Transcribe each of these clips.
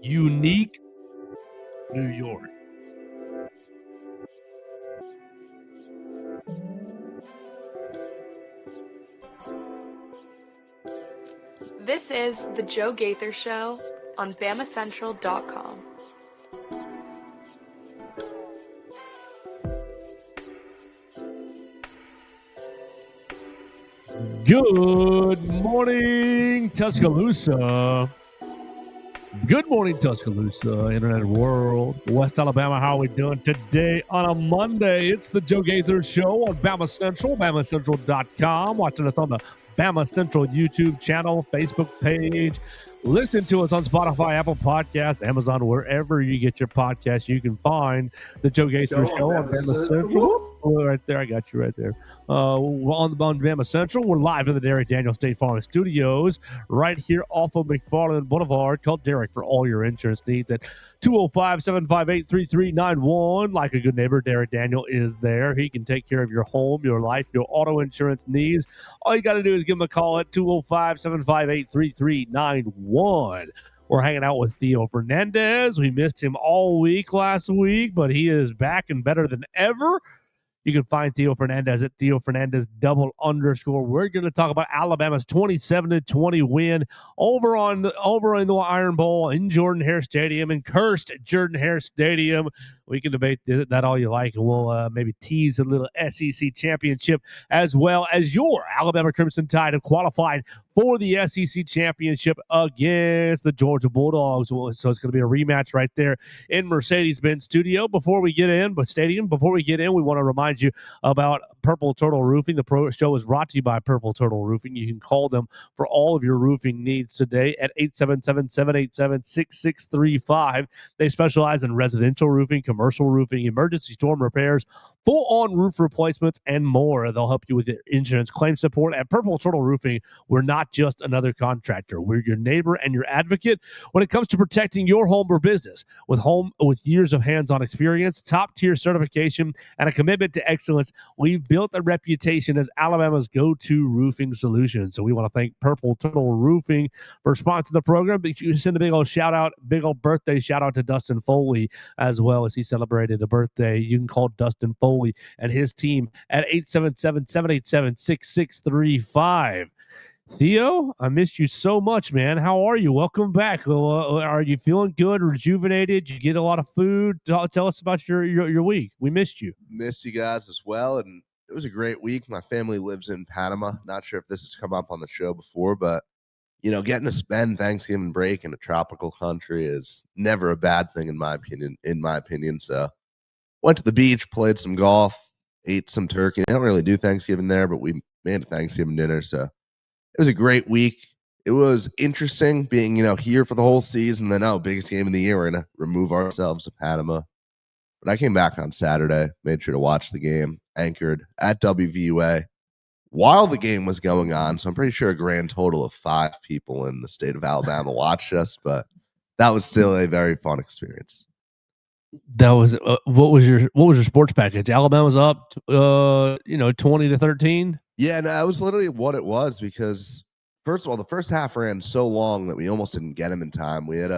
Unique New York. This is The Joe Gaither Show on BamaCentral.com. Good morning, Tuscaloosa. Good morning, Tuscaloosa, Internet world, West Alabama. How are we doing today on a Monday? It's the Joe Gaither Show on Bama Central, BamaCentral.com. Watching us on the Bama Central YouTube channel, Facebook page. Listen to us on Spotify, Apple Podcasts, Amazon, wherever you get your podcasts. You can find the Joe Gaither Show on Bama Central. Right there, I got you right there. On Bama Central, we're live in the Derek Daniel State Farm Studios right here off of McFarland Boulevard. Call Derek for all your insurance needs at 205-758-3391. Like a good neighbor, Derek Daniel is there. He can take care of your home, your life, your auto insurance needs. All you got to do is give him a call at 205-758-3391. We're hanging out with Theo Fernandez. We missed him all week last week, but he is back and better than ever. You can find Theo Fernandez at Theo Fernandez _. We're going to talk about Alabama's 27-20 win over in the Iron Bowl in Jordan-Hare Stadium, in cursed Jordan-Hare Stadium. We can debate that all you like, and we'll maybe tease a little SEC championship, as well as your Alabama Crimson Tide have qualified for the SEC championship against the Georgia Bulldogs. So it's going to be a rematch right there in Mercedes-Benz Stadium. Before we get in, we want to remind you about Purple Turtle Roofing. The show is brought to you by Purple Turtle Roofing. You can call them for all of your roofing needs today at 877-787-6635. They specialize in residential roofing, commercial roofing, emergency storm repairs, full-on roof replacements, and more. They'll help you with your insurance claim support. At Purple Turtle Roofing, we're not just another contractor. We're your neighbor and your advocate when it comes to protecting your home or business. With years of hands-on experience, top-tier certification, and a commitment to excellence, we've built a reputation as Alabama's go-to roofing solution. So we want to thank Purple Turtle Roofing for sponsoring the program. But you send a big old birthday shout out to Dustin Foley as well, as he celebrated a birthday. You can call Dustin Foley and his team at 877-787-6635. Theo, I missed you so much, man. How are you? Welcome back. Are you feeling good, rejuvenated? Did you get a lot of food? Tell us about your week. We missed you. Missed you guys as well, and it was a great week. My family lives in Panama. Not sure if this has come up on the show before, but getting to spend Thanksgiving break in a tropical country is never a bad thing in my opinion. So went to the beach, played some golf, ate some turkey. They don't really do Thanksgiving there, but we made a Thanksgiving dinner. So it was a great week. It was interesting being, here for the whole season. Then, biggest game of the year. We're going to remove ourselves to Panama. But I came back on Saturday, made sure to watch the game, anchored at WVUA while the game was going on. So I'm pretty sure a grand total of 5 people in the state of Alabama watched us, but that was still a very fun experience. That was what was your sports package? Alabama's up 20-13. Yeah, no, that was literally what it was, because first of all, the first half ran so long that we almost didn't get him in time. We had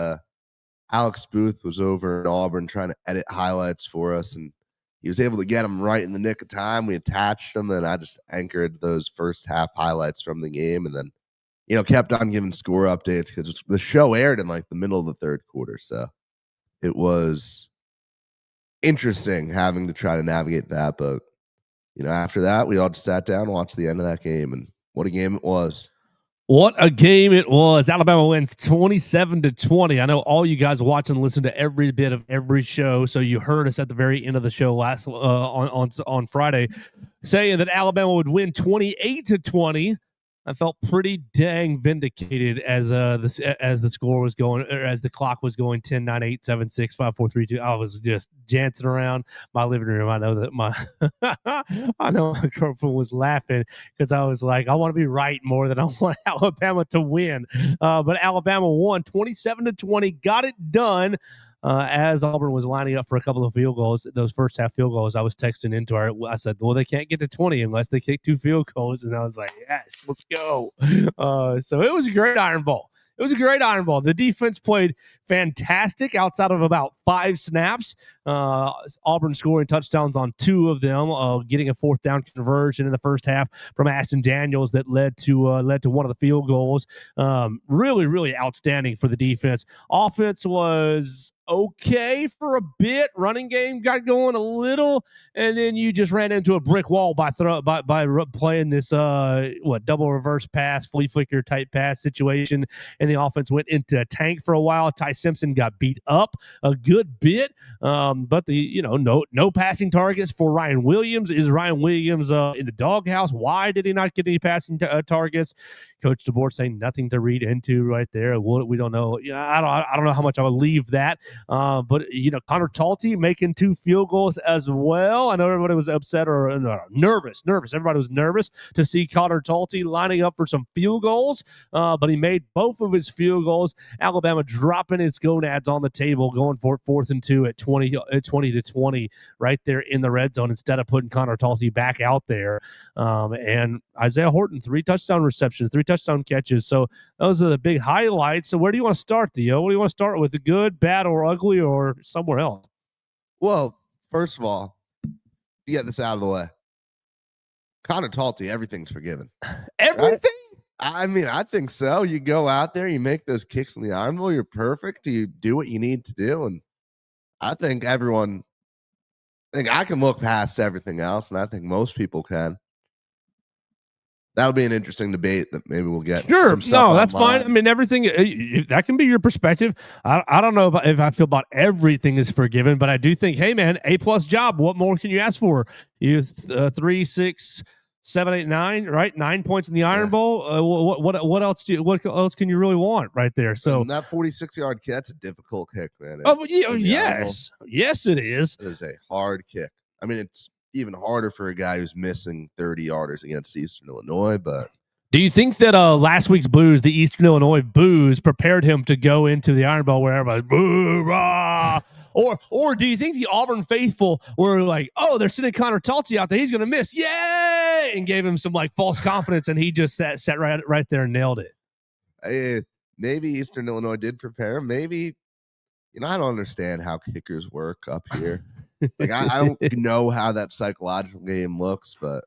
Alex Booth was over in Auburn trying to edit highlights for us, and he was able to get them right in the nick of time. We attached them, and I just anchored those first half highlights from the game, and then kept on giving score updates because the show aired in like the middle of the third quarter. So it was interesting having to try to navigate that, but after that, we all just sat down and watched the end of that game, and what a game it was. What a game it was. Alabama wins 27-20. I know all you guys watch and listen to every bit of every show, so you heard us at the very end of the show last on Friday saying that Alabama would win 28-20. I felt pretty dang vindicated as the score was going, or as the clock was going 10, 9, 8, 7, 6, 5, 4, 3, 2. I was just dancing around my living room. I know that my girlfriend was laughing because I was like, I want to be right more than I want Alabama to win. But Alabama won 27-20, got it done. As Auburn was lining up for a couple of field goals, those first half field goals, I was texting into her. I said, well, they can't get to 20 unless they kick 2 field goals. And I was like, yes, let's go. So it was a great Iron Bowl. It was a great Iron Bowl. The defense played fantastic outside of about 5 snaps. Auburn scoring touchdowns on 2 of them, getting a 4th down conversion in the first half from Ashton Daniels that led to one of the field goals. Really, really outstanding for the defense. Offense was okay for a bit. Running game got going a little, and then you just ran into a brick wall by playing this double reverse pass, flea flicker type pass situation, and the offense went into a tank for a while. Ty Simpson got beat up a good bit, but no passing targets for Ryan Williams. Is Ryan Williams in the doghouse? Why did he not get any passing targets? Coach DeBoer saying nothing to read into right there. We don't know. I don't know how much I would leave that. But Connor Talty making 2 field goals as well. I know everybody was upset or nervous. Everybody was nervous to see Connor Talty lining up for some field goals, but he made both of his field goals. Alabama dropping its gonads on the table, going for 4th and 2 at 20 to 20 right there in the red zone instead of putting Connor Talty back out there. And Isaiah Horton, 3 touchdown receptions, 3 touchdown catches. So those are the big highlights. So where do you want to start, Theo? What do you want to start with? The good, bad, or ugly, or somewhere else? Well, first of all, to get this out of the way, Connor Talty, everything's forgiven. Everything? Right? I mean, I think so. You go out there, you make those kicks in the Iron Bowl, you're perfect. You do what you need to do. And I think I can look past everything else, and I think most people can. That would be an interesting debate that maybe we'll get. Sure. No, that's fine. I mean, everything that can be your perspective. I don't know if I feel about everything is forgiven, but I do think, hey, man, A+ job. What more can you ask for? You 3, 6, 7, 8, 9, right? 9 points in the Iron Bowl. What else what else can you really want right there? So and that 46-yard kick, that's a difficult kick, man. Yes, it is. It is a hard kick. I mean, it's even harder for a guy who's missing 30-yarders against Eastern Illinois. But do you think that last week's boos, the Eastern Illinois boos, prepared him to go into the Iron Bowl where everybody boo rah? Or do you think the Auburn faithful were like, oh, they're sending Connor Talty out there, he's gonna miss, yay, and gave him some like false confidence, and he just sat right there and nailed it? Maybe Eastern Illinois did prepare him. Maybe, I don't understand how kickers work up here. Like I don't know how that psychological game looks, but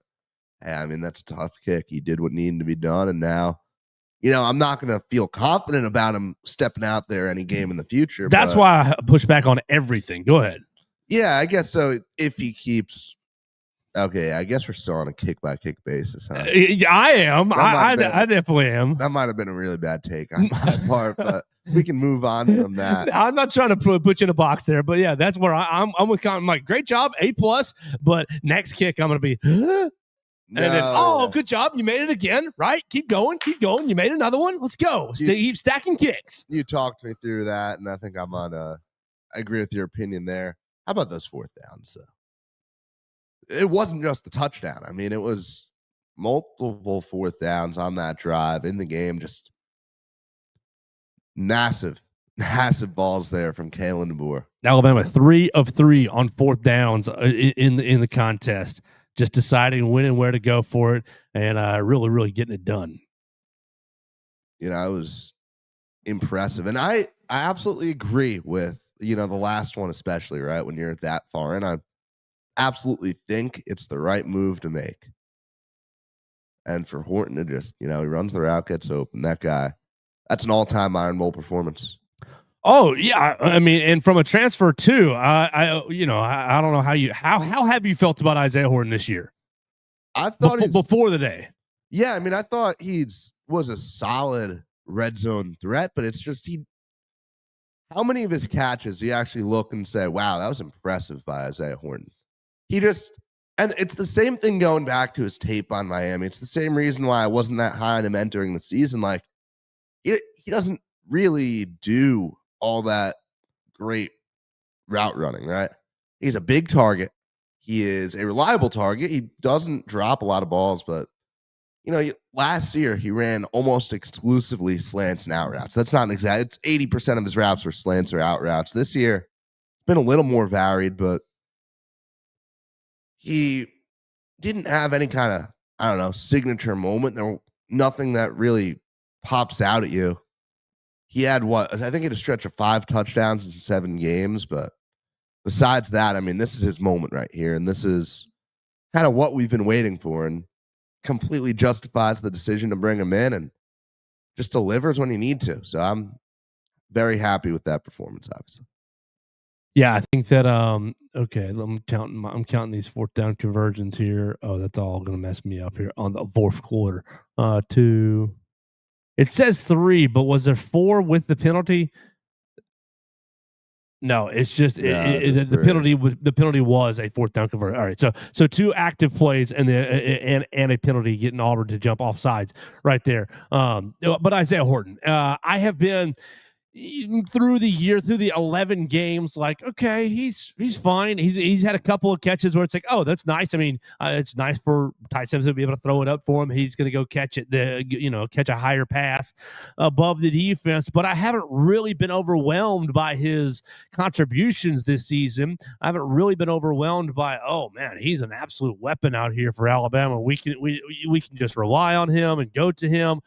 hey, I mean, that's a tough kick. He did what needed to be done, and now, I'm not going to feel confident about him stepping out there any game in the future. That's why I push back on everything. Go ahead. Yeah, I guess so. If he keeps, okay, I guess we're still on a kick-by-kick basis, huh? I am. I definitely am. That might have been a really bad take on my part, but we can move on from that. I'm not trying to put you in a box there, but yeah, that's where I'm with. I'm like, great job, A+, but next kick I'm going to be, and then, good job, you made it again, right? Keep going, you made another one. Let's go. Keep stacking kicks. You talked me through that, and I think I agree with your opinion there. How about those 4th downs, though? It wasn't just the touchdown. I mean, it was multiple 4th downs on that drive in the game. Just massive balls there from Kalen DeBoer. Alabama 3 of 3 on 4th downs in the contest. Just deciding when and where to go for it, and really getting it done. It was impressive, and I absolutely agree with the last one, especially right when you're that far in. I absolutely think it's the right move to make. And for Horton to just, he runs the route, gets open. That guy, that's an all-time Iron Bowl performance. Oh yeah, I mean, and from a transfer too. I don't know how have you felt about Isaiah Horton this year? I thought before the day. Yeah, I mean, I thought was a solid red zone threat, but it's just how many of his catches do you actually look and say, wow, that was impressive by Isaiah Horton? And it's the same thing going back to his tape on Miami. It's the same reason why I wasn't that high on him entering the season. Like, he doesn't really do all that great route running, right? He's a big target. He is a reliable target. He doesn't drop a lot of balls, but last year he ran almost exclusively slants and out routes. That's not exact. It's 80% of his routes were slants or out routes. This year, it's been a little more varied, but he didn't have any kind of, signature moment. There was nothing that really pops out at you. he had what? I think he had a stretch of 5 touchdowns in 7 games, but besides that, I mean, this is his moment right here, and this is kind of what we've been waiting for, and completely justifies the decision to bring him in and just delivers when you need to. So I'm very happy with that performance, obviously. Yeah, I think that okay, I'm counting these fourth down conversions here. Oh, that's all gonna mess me up here on the fourth quarter. Two. It says 3, but was there 4 with the penalty? No, it's just Yeah, the penalty was a fourth down conversion. All right, so 2 active plays and and a penalty getting Auburn to jump off sides right there. But Isaiah Horton, I have been through the year, through the 11 games, like, okay, he's fine. He's had a couple of catches where it's like, oh, that's nice. I mean, it's nice for Ty Simpson to be able to throw it up for him. He's going to go catch it, catch a higher pass above the defense. But I haven't really been overwhelmed by his contributions this season. I haven't really been overwhelmed by, oh man, he's an absolute weapon out here for Alabama. We can just rely on him and go to him.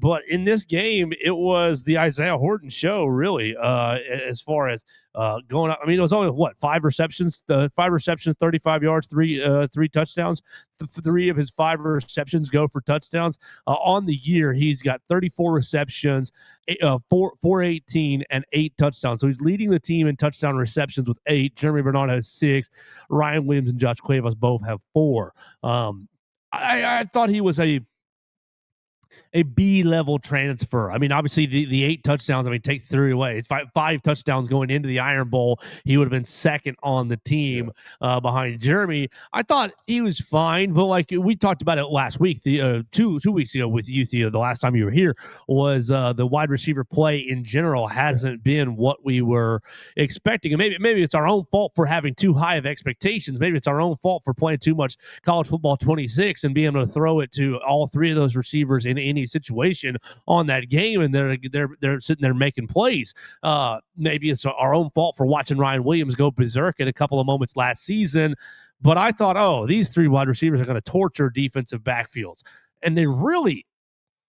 But in this game, it was the Isaiah Horton show, really, as far as going up. I mean, it was only what 5 receptions, 35 yards, three touchdowns. 3 of his 5 receptions go for touchdowns. On the year, he's got 34 receptions, 418, and 8 touchdowns. So he's leading the team in touchdown receptions with 8. Jeremy Bernard has 6. Ryan Williams and Josh Cuevas both have 4. I thought he was a B level transfer. I mean, obviously the 8 touchdowns. I mean, take 3 away. It's five touchdowns going into the Iron Bowl. He would have been second on the team behind Jeremy. I thought he was fine, but like we talked about it last week, the 2 weeks ago with you, Theo. The last time you were here was the wide receiver play in general hasn't been what we were expecting, and maybe it's our own fault for having too high of expectations. Maybe it's our own fault for playing too much college football 26 and being able to throw it to all 3 of those receivers in any situation on that game, and they're sitting there making plays. Maybe it's our own fault for watching Ryan Williams go berserk in a couple of moments last season. But I thought, oh, these 3 wide receivers are going to torture defensive backfields, and they really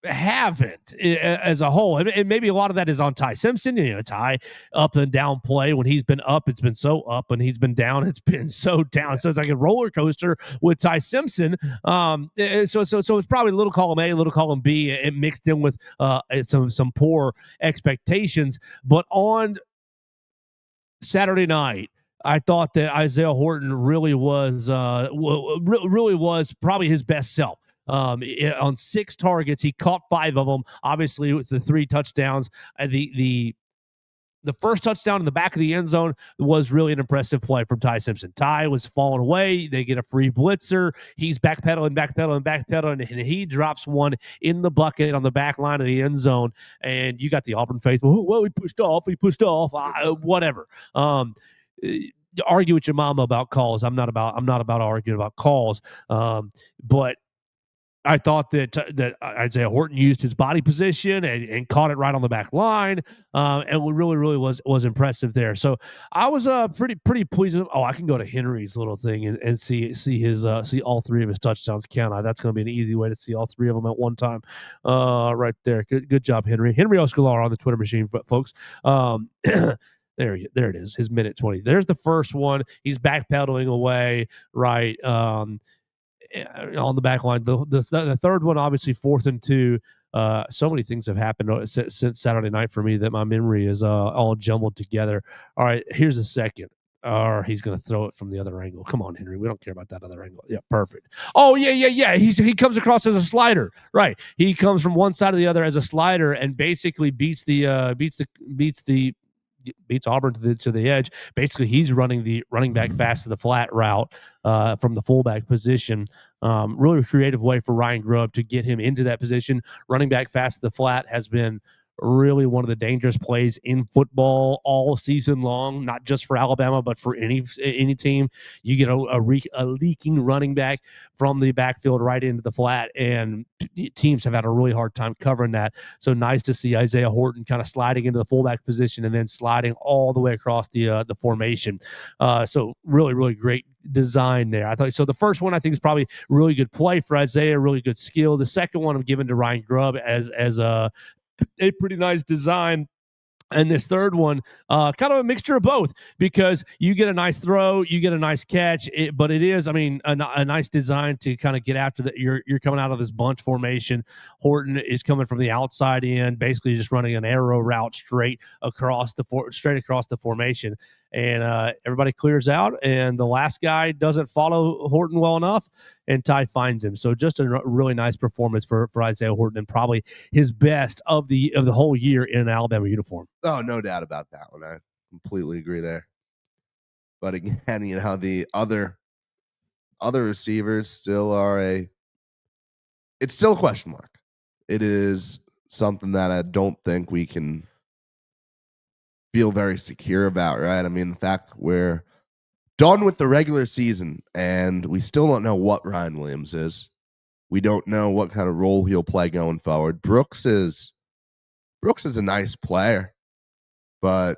haven't as a whole. And maybe a lot of that is on Ty Simpson. Ty up and down play. When he's been up, it's been so up. When he's been down, it's been so down. So it's like a roller coaster with Ty Simpson. So it's probably a little column A, a little column B, and mixed in with some poor expectations. But on Saturday night, I thought that Isaiah Horton really was probably his best self. On 6 targets, he caught 5 of them. Obviously, with the 3 touchdowns, the first touchdown in the back of the end zone was really an impressive play from Ty Simpson. Ty was falling away. They get a free blitzer. He's backpedaling, and he drops one in the bucket on the back line of the end zone. And you got the Auburn faithful. Well, he pushed off. Whatever. Argue with your mama about calls. I'm not about arguing about calls. But I thought that Isaiah Horton used his body position and caught it right on the back line, and really was impressive there. So I was pretty pleased. Oh, I can go to Henry's little thing and see all 3 of his touchdowns. Can I? That's going to be an easy way to see all 3 of them at one time. Right there. Good job, Henry. Henry Oscalar on the Twitter machine, folks. There it is. His minute 20. There's the first one. He's backpedaling away, right? On the back line. The third one, obviously 4th and 2. So many things have happened since Saturday night for me that my memory is all jumbled together. All right, here's a second. Or he's going to throw it from the other angle. Come on, Henry. We don't care about that other angle. Yeah, perfect. Oh, yeah. He comes across as a slider. Right. He comes from one side to the other as a slider and basically beats Auburn to the edge. Basically, he's running the running back fast to the flat route from the fullback position. Really creative way for Ryan Grubb to get him into that position. Running back fast to the flat has been really one of the dangerous plays in football all season long, not just for Alabama, but for any team. You get a leaking running back from the backfield right into the flat, and teams have had a really hard time covering that. So nice to see Isaiah Horton kind of sliding into the fullback position and then sliding all the way across the formation. So really great design there. I thought so. The first one I think is probably really good play for Isaiah, really good skill. The second one I'm giving to Ryan Grubb as a pretty nice design. And this third one, kind of a mixture of both, because you get a nice throw, you get a nice catch, but it is, I mean, a nice design to kind of get after that. You're coming out of this bunch formation. Horton is coming from the outside in, basically just running an arrow route straight across the formation, and everybody clears out, and the last guy doesn't follow Horton well enough, and Ty finds him. So just a really nice performance for Isaiah Horton, and probably his best of the whole year in an Alabama uniform. Oh, no doubt about that one. I completely agree there. But again, the other receivers still are it's still a question mark. It is something that I don't think we can feel very secure about, right? I mean, the fact we're done with the regular season and we still don't know what Ryan Williams is. We don't know what kind of role he'll play going forward. Brooks is a nice player, but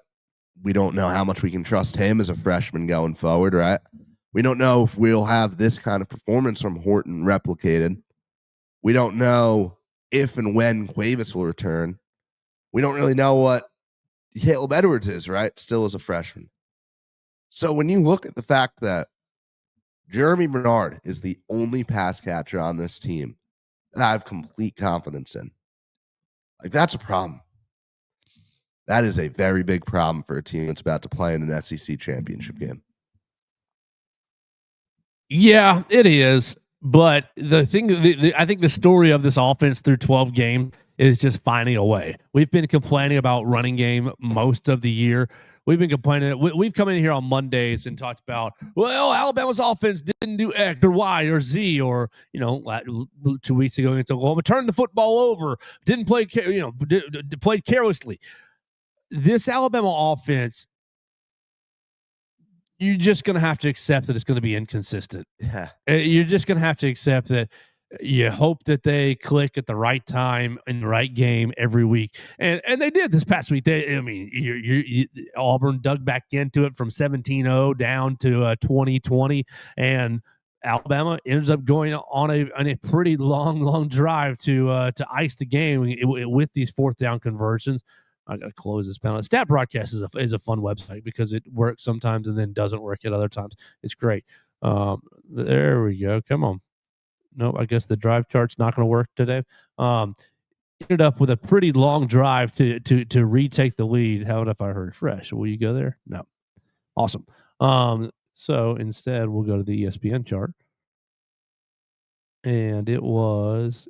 we don't know how much we can trust him as a freshman going forward, right? We don't know if we'll have this kind of performance from Horton replicated. We don't know if and when Cuevas will return. We don't really know what Caleb Edwards is, right? Still as a freshman. So when you look at the fact that Jeremy Bernard is the only pass catcher on this team that I have complete confidence in, like, that's a problem. That is a very big problem for a team that's about to play in an SEC championship game. Yeah, it is. But the thing, I think the story of this offense through 12 games is just finding a way. We've been complaining about running game most of the year. We've been complaining. We've come in here on Mondays and talked about, well, Alabama's offense didn't do X or Y or Z, or 2 weeks ago against Oklahoma, turned the football over, didn't play, played carelessly. This Alabama offense, you're just going to have to accept that it's going to be inconsistent. Yeah. You're just going to have to accept that you hope that they click at the right time in the right game every week. And they did this past week. Auburn dug back into it from 17-0 down to 20-20. And Alabama ends up going on a pretty long drive to ice the game with these fourth down conversions. I got to close this panel. Stat Broadcast is a fun website because it works sometimes and then doesn't work at other times. It's great. There we go. Come on. Nope, I guess the drive chart's not going to work today. Ended up with a pretty long drive to retake the lead. How if I refresh? Will you go there? No. Awesome. So instead, we'll go to the ESPN chart, and it was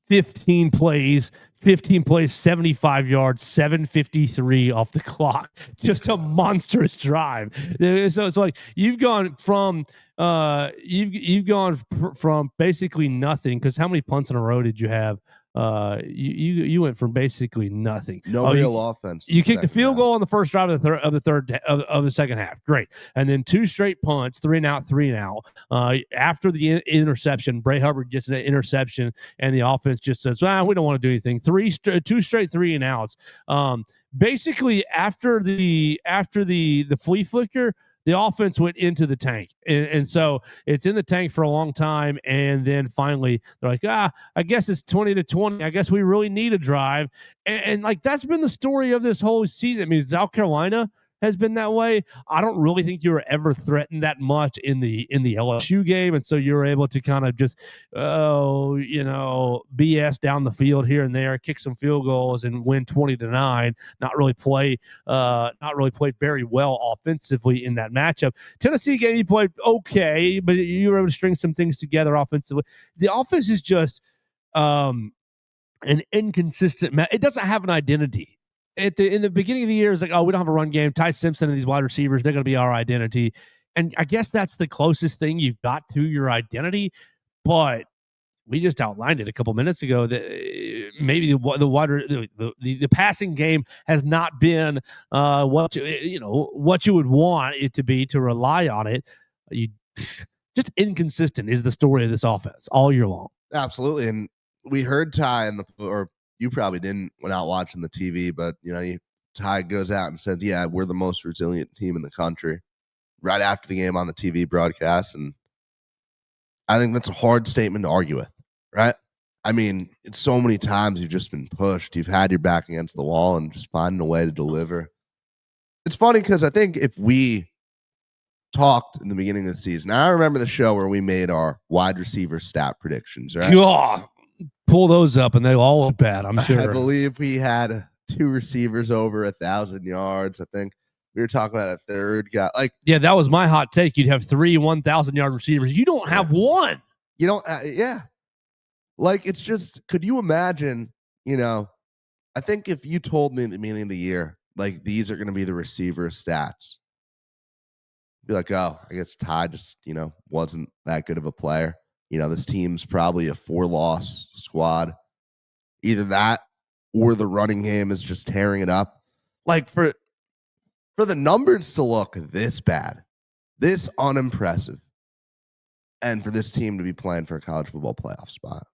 15 plays, 75 yards, 7:53 off the clock. Just a monstrous drive. So it's like you've gone from from basically nothing, because how many punts in a row did you have? You went from basically nothing. No real offense. You kicked a field goal on the first drive of the second half. Great. And then 2 straight punts, 3 and out. After the interception, Bray Hubbard gets an interception, and the offense just says, we don't want to do anything. 2 straight 3 and outs. Basically, after the flea flicker, the offense went into the tank. And so it's in the tank for a long time. And then finally they're like, I guess it's 20-20. I guess we really need a drive. And like, that's been the story of this whole season. I mean, South Carolina has been that way. I don't really think you were ever threatened that much in the LSU game. And so you were able to kind of just, BS down the field here and there, kick some field goals and win 20-9, not really play very well offensively in that matchup. Tennessee game, you played okay, but you were able to string some things together offensively. The offense is just an inconsistent. It doesn't have an identity. In the beginning of the year, it's like, we don't have a run game. Ty Simpson and these wide receivers, they're going to be our identity. And I guess that's the closest thing you've got to your identity. But we just outlined it a couple minutes ago that maybe the passing game has not been what you would want it to be, to rely on it. Just inconsistent is the story of this offense all year long. Absolutely. And we heard Ty or you probably didn't when out watching the TV, but Ty goes out and says, "Yeah, we're the most resilient team in the country," right after the game on the TV broadcast. And I think that's a hard statement to argue with, right? I mean, it's so many times you've just been pushed. You've had your back against the wall and just finding a way to deliver. It's funny because I think if we talked in the beginning of the season, I remember the show where we made our wide receiver stat predictions, right? God, pull those up and they'll all look bad, I'm sure. I believe we had 2 receivers over 1,000 yards. I think we were talking about a third guy. Like, yeah, that was my hot take. You'd have 3 1,000-yard receivers. You don't have one. You don't, yeah. Like, it's just, could you imagine, I think if you told me at the beginning of the year, like, these are going to be the receiver stats, be like, oh, I guess Ty just, wasn't that good of a player. This team's probably a 4-loss squad. Either that or the running game is just tearing it up. Like, for the numbers to look this bad, this unimpressive, and for this team to be playing for a college football playoff spot,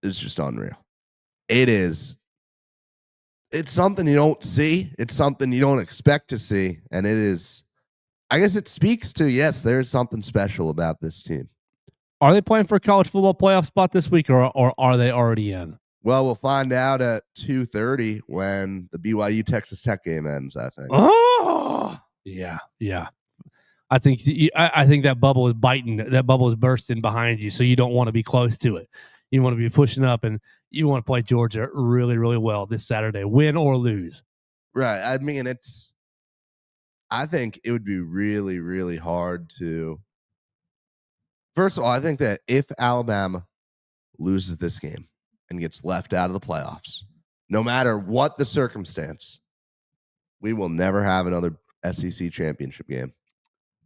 it's just unreal. It is. It's something you don't see. It's something you don't expect to see. And it is, I guess it speaks to, yes, there's something special about this team. Are they playing for a college football playoff spot this week, or are they already in? Well, we'll find out at 2:30 when the BYU Texas Tech game ends, I think. Oh, yeah. I think that bubble is biting. That bubble is bursting behind you, so you don't want to be close to it. You want to be pushing up, and you want to play Georgia really, really well this Saturday, win or lose. Right. I mean, I think it would be really, really hard to. First of all, I think that if Alabama loses this game and gets left out of the playoffs, no matter what the circumstance, we will never have another SEC championship game.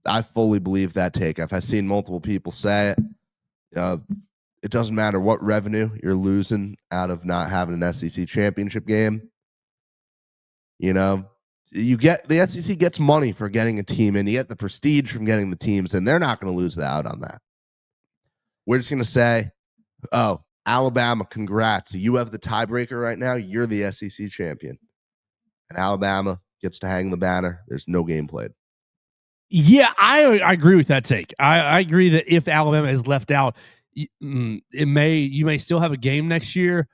I fully believe that take. I've seen multiple people say it. It doesn't matter what revenue you're losing out of not having an SEC championship game. You get the SEC gets money for getting a team in. You get the prestige from getting the teams, and they're not going to lose out on that. We're just going to say, oh, Alabama, congrats. You have the tiebreaker right now. You're the SEC champion. And Alabama gets to hang the banner. There's no game played. Yeah, I agree with that take. I agree that if Alabama is left out, you may still have a game next year,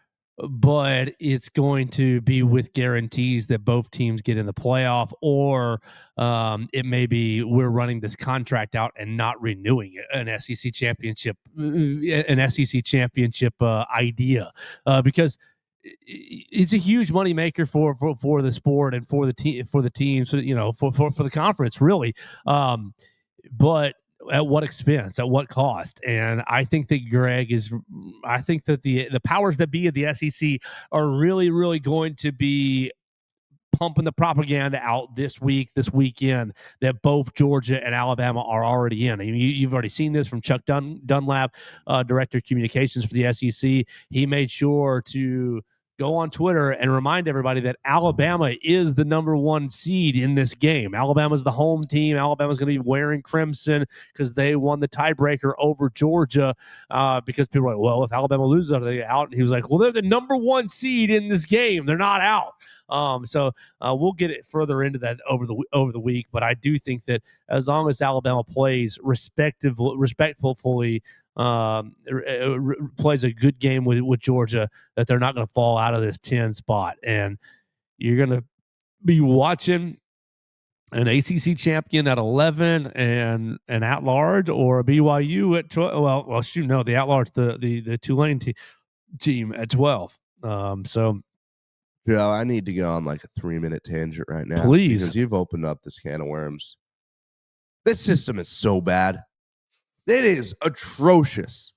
but it's going to be with guarantees that both teams get in the playoff, or it may be we're running this contract out and not renewing an SEC championship idea because it's a huge moneymaker for the sport and for the teams, for the conference, really. But at what expense? At what cost? And I think that I think that the powers that be of the SEC are really, really going to be pumping the propaganda out this weekend, that both Georgia and Alabama are already in. I mean, you've already seen this from Chuck Dunlap, Director of Communications for the SEC. He made sure to go on Twitter and remind everybody that Alabama is the number 1 seed in this game. Alabama's the home team. Alabama's going to be wearing crimson because they won the tiebreaker over Georgia. Because people are like, well, if Alabama loses, are they out? And he was like, well, they're the number 1 seed in this game. They're not out. So we'll get it further into that over the week. But I do think that as long as Alabama plays respectfully, plays a good game with Georgia, that they're not going to fall out of this 10 spot. And you're going to be watching an ACC champion at 11 and an at-large, or a BYU at 12. Well, shoot, no, the at-large, the Tulane team at 12. So, Joe, I need to go on like a 3-minute tangent right now. Please. Because you've opened up this can of worms. This system is so bad. It is atrocious.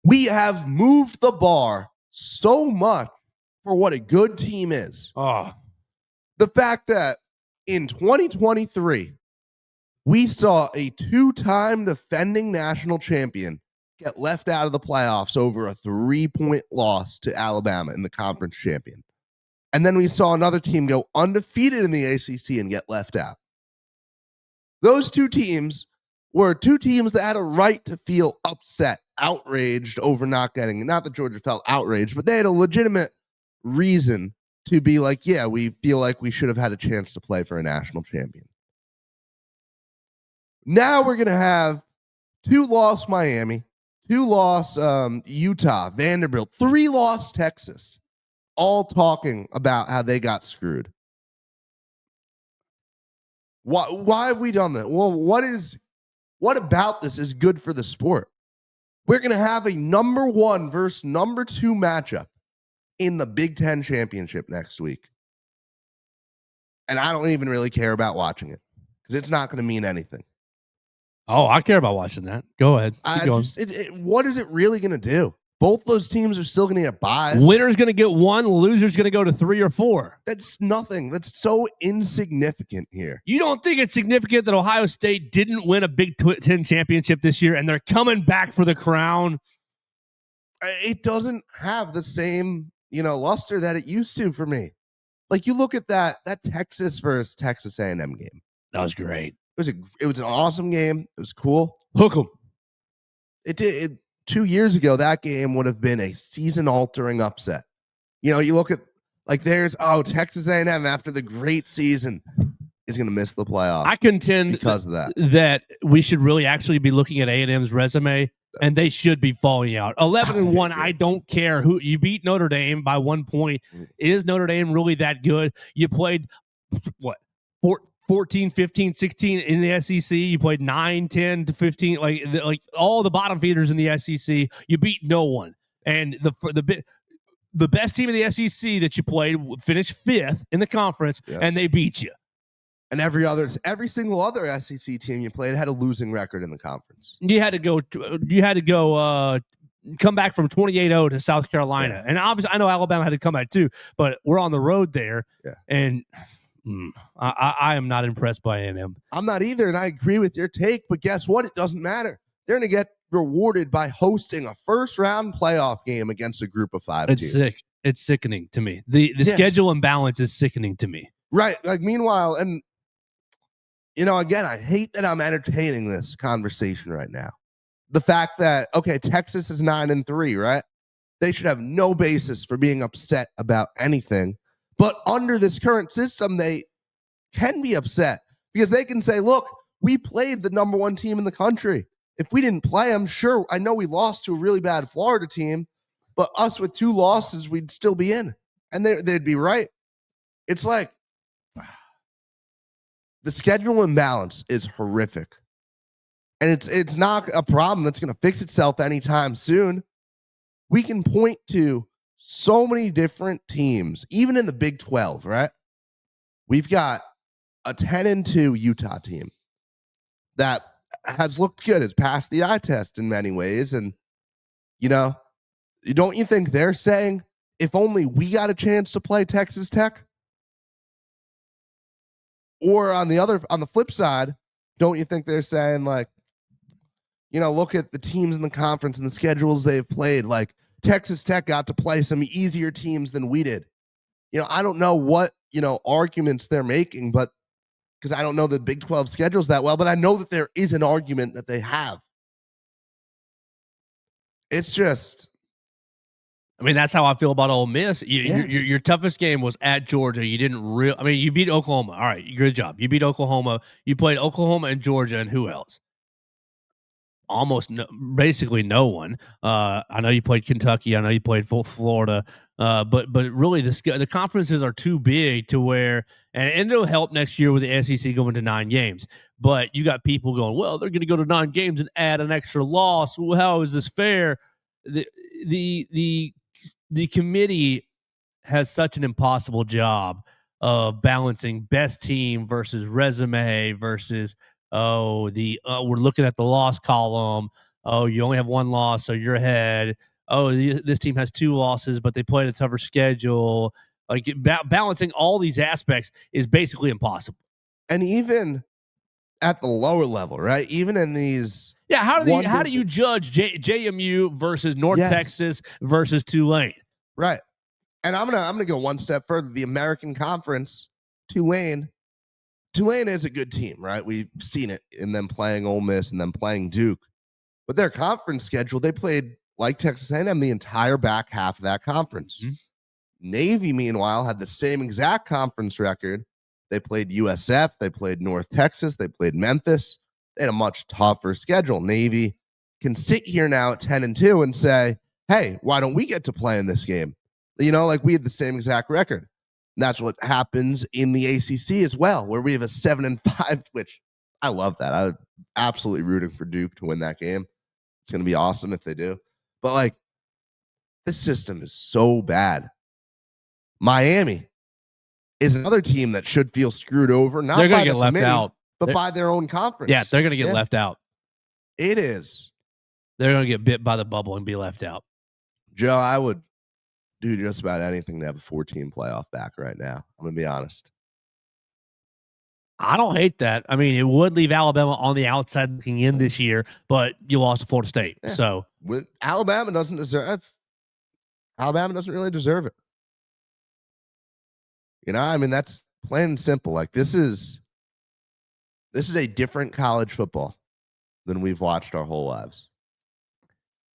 We have moved the bar so much for what a good team is. The fact that in 2023, we saw a 2-time defending national champion get left out of the playoffs over a 3-point loss to Alabama in the conference champion. And then we saw another team go undefeated in the ACC and get left out. Those 2 teams were 2 teams that had a right to feel upset, outraged over not getting, not that Georgia felt outraged, but they had a legitimate reason to be like, yeah, we feel like we should have had a chance to play for a national champion. Now we're going to have 2 lost Miami, 2-loss Utah, Vanderbilt, 3-loss Texas, all talking about how they got screwed. Why have we done that? Well, what about this is good for the sport? We're going to have a number 1 versus number 2 matchup in the Big Ten championship next week. And I don't even really care about watching it because it's not going to mean anything. Oh, I care about watching that. Go ahead. Keep going. What is it really going to do? Both those teams are still going to get buys. Winner's going to get 1, loser's going to go to 3 or 4. That's nothing. That's so insignificant here. You don't think it's significant that Ohio State didn't win a Big Ten championship this year and they're coming back for the crown? It doesn't have the same, luster that it used to for me. Like, you look at that Texas versus Texas A&M game. That was great. It was an awesome game. It was cool. Hook 'em. It did. 2 years ago, that game would have been a season-altering upset. You look at there's Texas A&M after the great season is going to miss the playoff. I contend because of that we should really actually be looking at A&M's resume, and they should be falling out. 11-1. I don't care who you beat. Notre Dame by 1 point. Is Notre Dame really that good? You played what 14, 15, 16 in the SEC. You played 9, 10 to 15, like all the bottom feeders in the SEC. You beat no one. And the best team in the SEC that you played finished 5th in the conference, and they beat you. And every single other SEC team you played had a losing record in the conference. You had to go come back from 28-0 to South Carolina. And obviously I know Alabama had to come back too, but we're on the road there. Yeah. And I am not impressed by A&M. I'm not either, and I agree with your take, but guess what? It doesn't matter. They're going to get rewarded by hosting a first-round playoff game against a group of 5 It's teams. sick. It's sickening to me. The schedule imbalance is sickening to me. Right. Meanwhile, and again, I hate that I'm entertaining this conversation right now. The fact that, Texas is 9-3, right? They should have no basis for being upset about anything. But under this current system, they can be upset because they can say, look, we played the number 1 team in the country. If we didn't play them, sure, I know we lost to a really bad Florida team, but us with 2 losses, we'd still be in. And they'd be right. It's like the schedule imbalance is horrific. And it's not a problem that's going to fix itself anytime soon. We can point to so many different teams, even in the Big 12, right? We've got a 10-2 Utah team that has looked good, has passed the eye test in many ways. And, don't you think they're saying, if only we got a chance to play Texas Tech? Or on the flip side, don't you think they're saying, look at the teams in the conference and the schedules they've played, Texas Tech got to play some easier teams than we did. I don't know what, arguments they're making, but because I don't know the Big 12 schedules that well, but I know that there is an argument that they have. It's just. That's how I feel about Ole Miss. Your toughest game was at Georgia. You didn't you beat Oklahoma. All right, good job. You beat Oklahoma. You played Oklahoma and Georgia, and who else? Basically no one. I know you played Kentucky. I know you played Florida. But really, the conferences are too big to where, and it'll help next year with the SEC going to 9 games. But you got people going, well, they're going to go to 9 games and add an extra loss. Well, how is this fair? The committee has such an impossible job of balancing best team versus resume versus we're looking at the loss column. Oh, you only have 1 loss, so you're ahead. Oh, this team has 2 losses, but they played a tougher schedule. Balancing all these aspects is basically impossible. And even at the lower level, right? Even in these, how do you judge JMU versus North Texas versus Tulane? Right. And I'm gonna go one step further. The American Conference, Tulane is a good team, right? We've seen it in them playing Ole Miss and them playing Duke. But their conference schedule, they played like Texas A&M the entire back half of that conference. Mm-hmm. Navy, meanwhile, had the same exact conference record. They played USF, they played North Texas, they played Memphis. They had a much tougher schedule. Navy can sit here now at 10-2 and say, hey, why don't we get to play in this game? Like we had the same exact record. And that's what happens in the ACC as well, where we have a 7-5, which I love that. I'm absolutely rooting for Duke to win that game. It's going to be awesome if they do. But like, this system is so bad. Miami is another team that should feel screwed over, not they're going by to the get left committee, out, but by their own conference. Yeah, they're going to get left out. It is. They're going to get bit by the bubble and be left out. Joe, I would do just about anything to have a 14 playoff back right now. I'm going to be honest. I don't hate that. I mean, it would leave Alabama on the outside looking in this year, but you lost to Florida State. Yeah. So Alabama doesn't really deserve it. I mean, that's plain and simple. Like this is a different college football than we've watched our whole lives.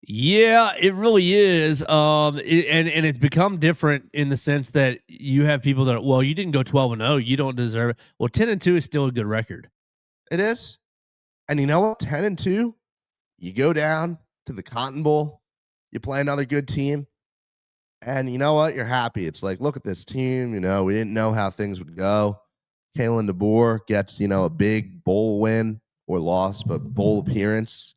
yeah, it really is. And it's become different in the sense that you have people that, well, you didn't go 12-0, you don't deserve it. Well, 10-2 is still a good record. It is. And you know what? 10-2, you go down to the Cotton Bowl, you play another good team, and you know what? You're happy. It's like, look at this team. We didn't know how things would go. Kalen DeBoer gets, a big bowl win or loss, but bowl appearance.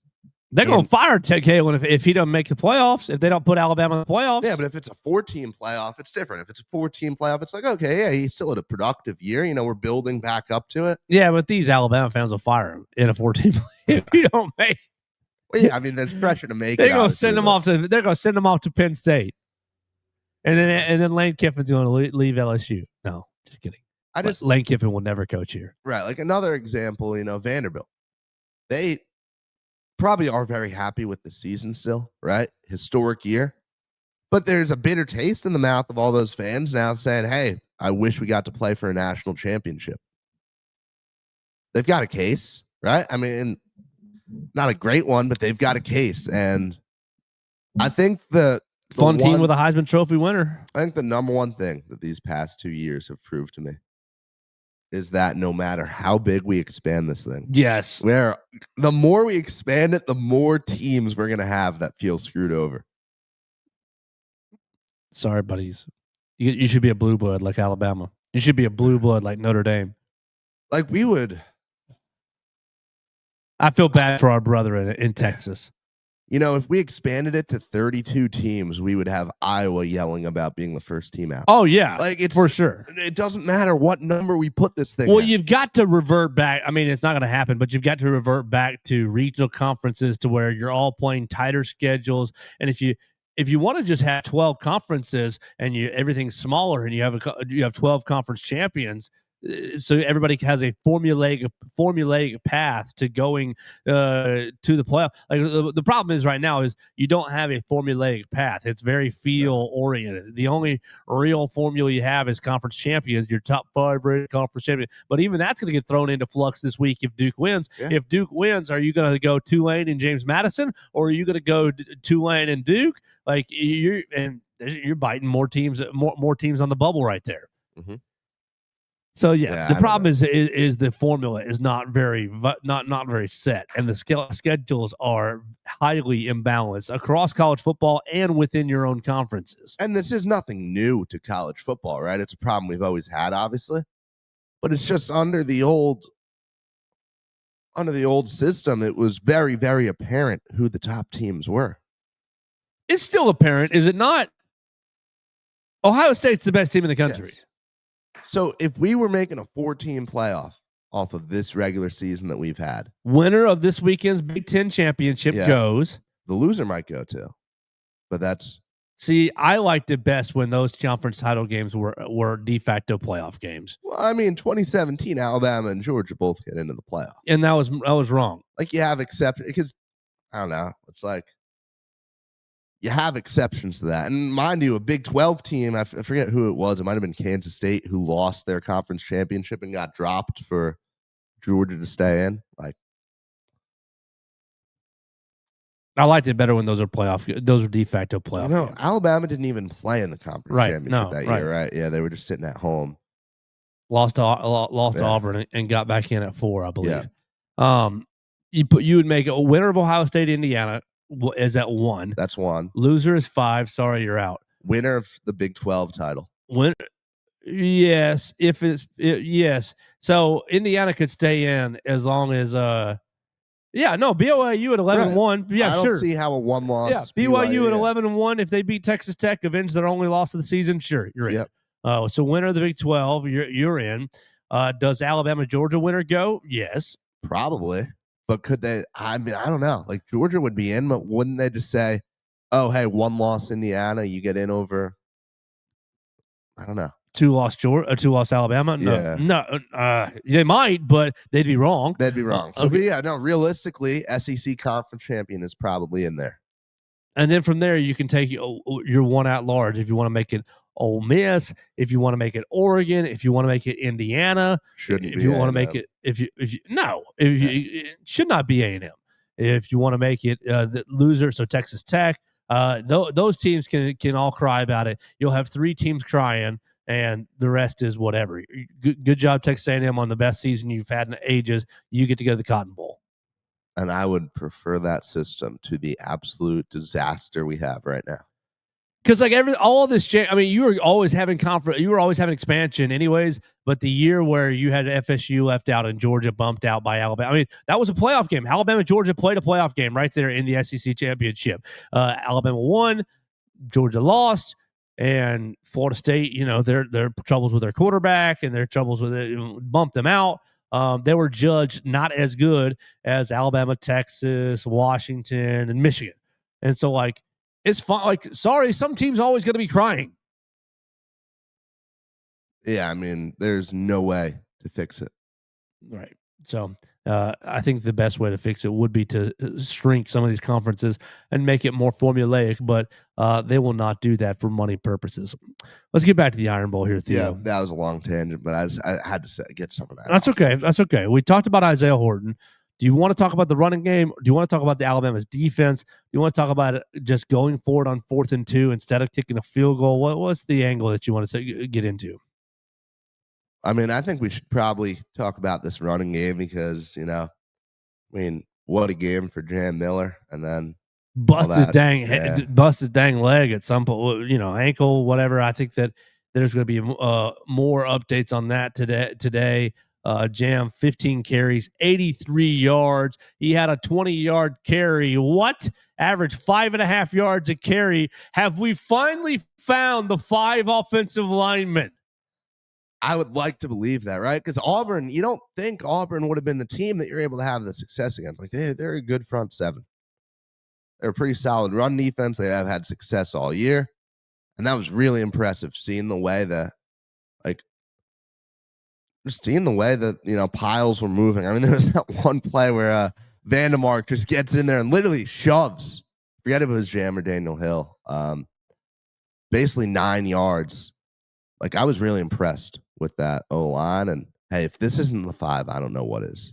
They're going to fire Ted Kalen if he doesn't make the playoffs, if they don't put Alabama in the playoffs. Yeah, but if it's a 4-team playoff, it's different. If it's a 4-team playoff, it's like, okay, yeah, he's still had a productive year. We're building back up to it. Yeah, but these Alabama fans will fire him in a 4-team if you don't make. Well, yeah, I mean, there's pressure to make. They're going to send him off to. They're going to send him off to Penn State, and then Lane Kiffin's going to leave LSU. No, just kidding. Lane Kiffin will never coach here. Right, like another example, Vanderbilt. They probably are very happy with the season still, right? Historic year. But there's a bitter taste in the mouth of all those fans now saying, hey, I wish we got to play for a national championship. They've got a case, right? I mean, not a great one, but they've got a case. And I think the fun team with a Heisman Trophy winner. I think the number one thing that these past 2 years have proved to me is that no matter how big we expand this thing, yes, where the more we expand it, the more teams we're going to have that feel screwed over. Sorry, buddies. You should be a blue blood like Alabama. You should be a blue blood like Notre Dame. Like we would. I feel bad for our brother in Texas. If we expanded it to 32 teams, we would have Iowa yelling about being the first team out. Oh, yeah. Like it's for sure. It doesn't matter what number we put this thing Well, at. you've got to revert back. I mean, it's not going to happen, but you've got to revert back to regional conferences to where you're all playing tighter schedules. And if you want to just have 12 conferences and everything's smaller and you have 12 conference champions, so everybody has a formulaic path to going to the playoff. Like the problem is right now is you don't have a formulaic path. It's very feel oriented. The only real formula you have is conference champions, your top 5 rated conference champion. But even that's going to get thrown into flux this week if Duke wins. Yeah. If Duke wins, are you going to go Tulane and James Madison, or are you going to go Tulane and Duke? Like you're biting more teams on the bubble right there. Mm-hmm. So the problem is the formula is not very set, and the schedules are highly imbalanced across college football and within your own conferences. And this is nothing new to college football, right? It's a problem we've always had, obviously, but it's just under the old system. It was very, very apparent who the top teams were. It's still apparent, is it not? Ohio State's the best team in the country. Yes. So if we were making a 4-team playoff off of this regular season that we've had, winner of this weekend's Big Ten championship goes. The loser might go too, but that's. See, I liked it best when those conference title games were de facto playoff games. Well, I mean, 2017, Alabama and Georgia both get into the playoff, and that was wrong. Like you have exceptions because I don't know. It's like. You have exceptions to that. And mind you, a Big 12 team, I forget who it was. It might have been Kansas State, who lost their conference championship and got dropped for Georgia to stay in. Like, I liked it better when those are de facto playoff games. Alabama didn't even play in the conference championship that year, right? Yeah, they were just sitting at home. Lost to Auburn and got back in at 4, I believe. Yeah. You would make a winner of Ohio State, Indiana is at 1. That's 1. Loser is 5. Sorry, you're out. Winner of the Big 12 title. Yes, yes. So Indiana could stay in as long as BYU at 11-1. Yeah, I don't sure. see how a 1-loss. Yeah, BYU at 11-1. If they beat Texas Tech, avenge their only loss of the season, sure, you're in. Yep. So winner of the Big 12, you're in. Does Alabama Georgia winner go? Yes, probably. But could they? I mean, I don't know. Like Georgia would be in, but wouldn't they just say, "Oh, hey, 1-loss Indiana, you get in over"? I don't know. 2-loss Georgia, 2-loss Alabama. No. They might, but they'd be wrong. They'd be wrong. So, okay. Realistically, SEC conference champion is probably in there. And then from there, you can take your one at large if you want to make it Ole Miss, if you want to make it Oregon, if you want to make it Indiana, if you want to make it it should not be A&M. If you want to make it the loser, so Texas Tech, those teams can all cry about it. You'll have 3 teams crying, and the rest is whatever. Good job, Texas A&M, on the best season you've had in ages. You get to go to the Cotton Bowl. And I would prefer that system to the absolute disaster we have right now. Because like all of this change, I mean, you were always having expansion, anyways. But the year where you had FSU left out and Georgia bumped out by Alabama, I mean, that was a playoff game. Alabama Georgia played a playoff game right there in the SEC championship. Alabama won, Georgia lost, and Florida State, their troubles with their quarterback and their troubles with it bumped them out. They were judged not as good as Alabama, Texas, Washington, and Michigan, and so like. It's fun. Like, sorry, some teams always going to be crying. Yeah, I mean, there's no way to fix it. Right. So I think the best way to fix it would be to shrink some of these conferences and make it more formulaic, but they will not do that for money purposes. Let's get back to the Iron Bowl here, Theo. Yeah, that was a long tangent, but I had to get some of that. That's okay. That's okay. We talked about Isaiah Horton. Do you want to talk about the running game? Do you want to talk about the Alabama's defense? Do you want to talk about it just going forward on 4th and 2 instead of kicking a field goal? What's the angle that you want to get into? I mean, I think we should probably talk about this running game because, what a game for Jan Miller, and then bust his dang leg at some point, ankle, whatever. I think that there's going to be more updates on that today. Jam 15 carries, 83 yards. He had a 20-yard carry. What? Average 5.5 yards a carry. Have we finally found the 5 offensive linemen? I would like to believe that, right? Because Auburn, you don't think Auburn would have been the team that you're able to have the success against. Like they're a good front 7. They're a pretty solid run defense. They have had success all year. And that was really impressive, seeing the way that piles were moving. I mean, there was that one play where Vandemark just gets in there and literally shoves. Forget if it was Jam or Daniel Hill. Basically 9 yards. Like, I was really impressed with that O-line. And, hey, if this isn't the 5, I don't know what is.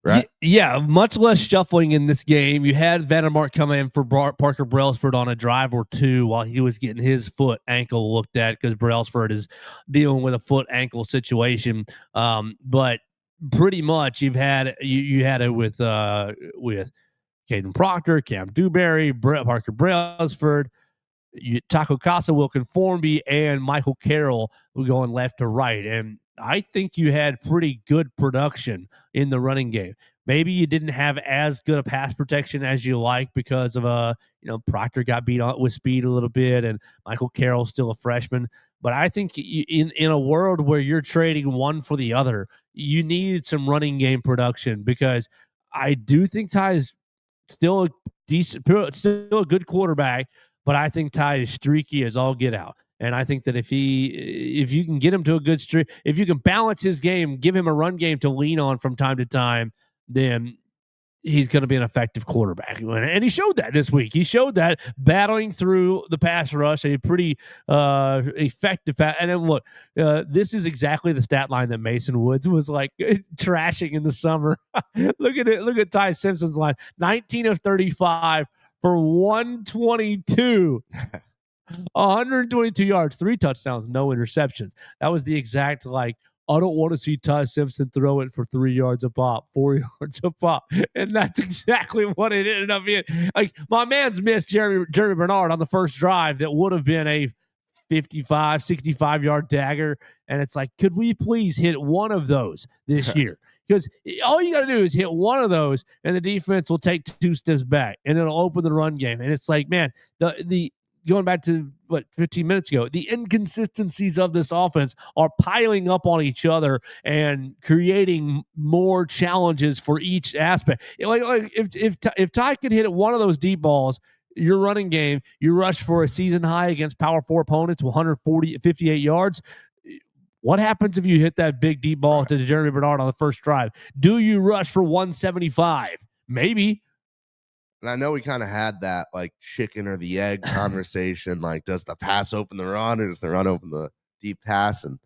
Right? Yeah, much less shuffling in this game. You had Vandermark come in for Parker Brailsford on a drive or 2 while he was getting his foot ankle looked at because Brailsford is dealing with a foot ankle situation. But pretty much you had it with Caden Proctor, Cam Dewberry, Parker Brailsford, Taco Casa, Wilkin Formby, and Michael Carroll going left to right. And I think you had pretty good production in the running game. Maybe you didn't have as good a pass protection as you like because of Proctor got beat on with speed a little bit, and Michael Carroll's still a freshman. But I think in a world where you're trading one for the other, you need some running game production because I do think Ty is still a good quarterback, but I think Ty is streaky as all get out. And I think that if you can get him to a good streak, if you can balance his game, give him a run game to lean on from time to time, then he's going to be an effective quarterback. And he showed that this week. He showed that battling through the pass rush, a pretty effective. And then look, this is exactly the stat line that Mason Woods was like trashing in the summer. Look at it. Look at Ty Simpson's line: 19 of 35 for 122. 122 yards, 3 touchdowns, no interceptions. That was the exact I don't want to see Ty Simpson throw it for 3 yards a pop, 4 yards a pop. And that's exactly what it ended up being. Like, my man's missed Jeremy Bernard on the first drive that would have been a 55, 65-yard dagger. And it's like, could we please hit one of those this year? Because all you got to do is hit one of those, and the defense will take 2 steps back, and it'll open the run game. And it's like, man, the going back to 15 minutes ago, the inconsistencies of this offense are piling up on each other and creating more challenges for each aspect. Like if Ty could hit one of those deep balls, your running game, you rush for a season high against power 4 opponents, 58 yards. What happens if you hit that big deep ball to Jeremy Bernard on the first drive? Do you rush for 175? Maybe. And I know we kind of had that like chicken or the egg conversation. Like, does the pass open the run, or does the run open the deep pass? And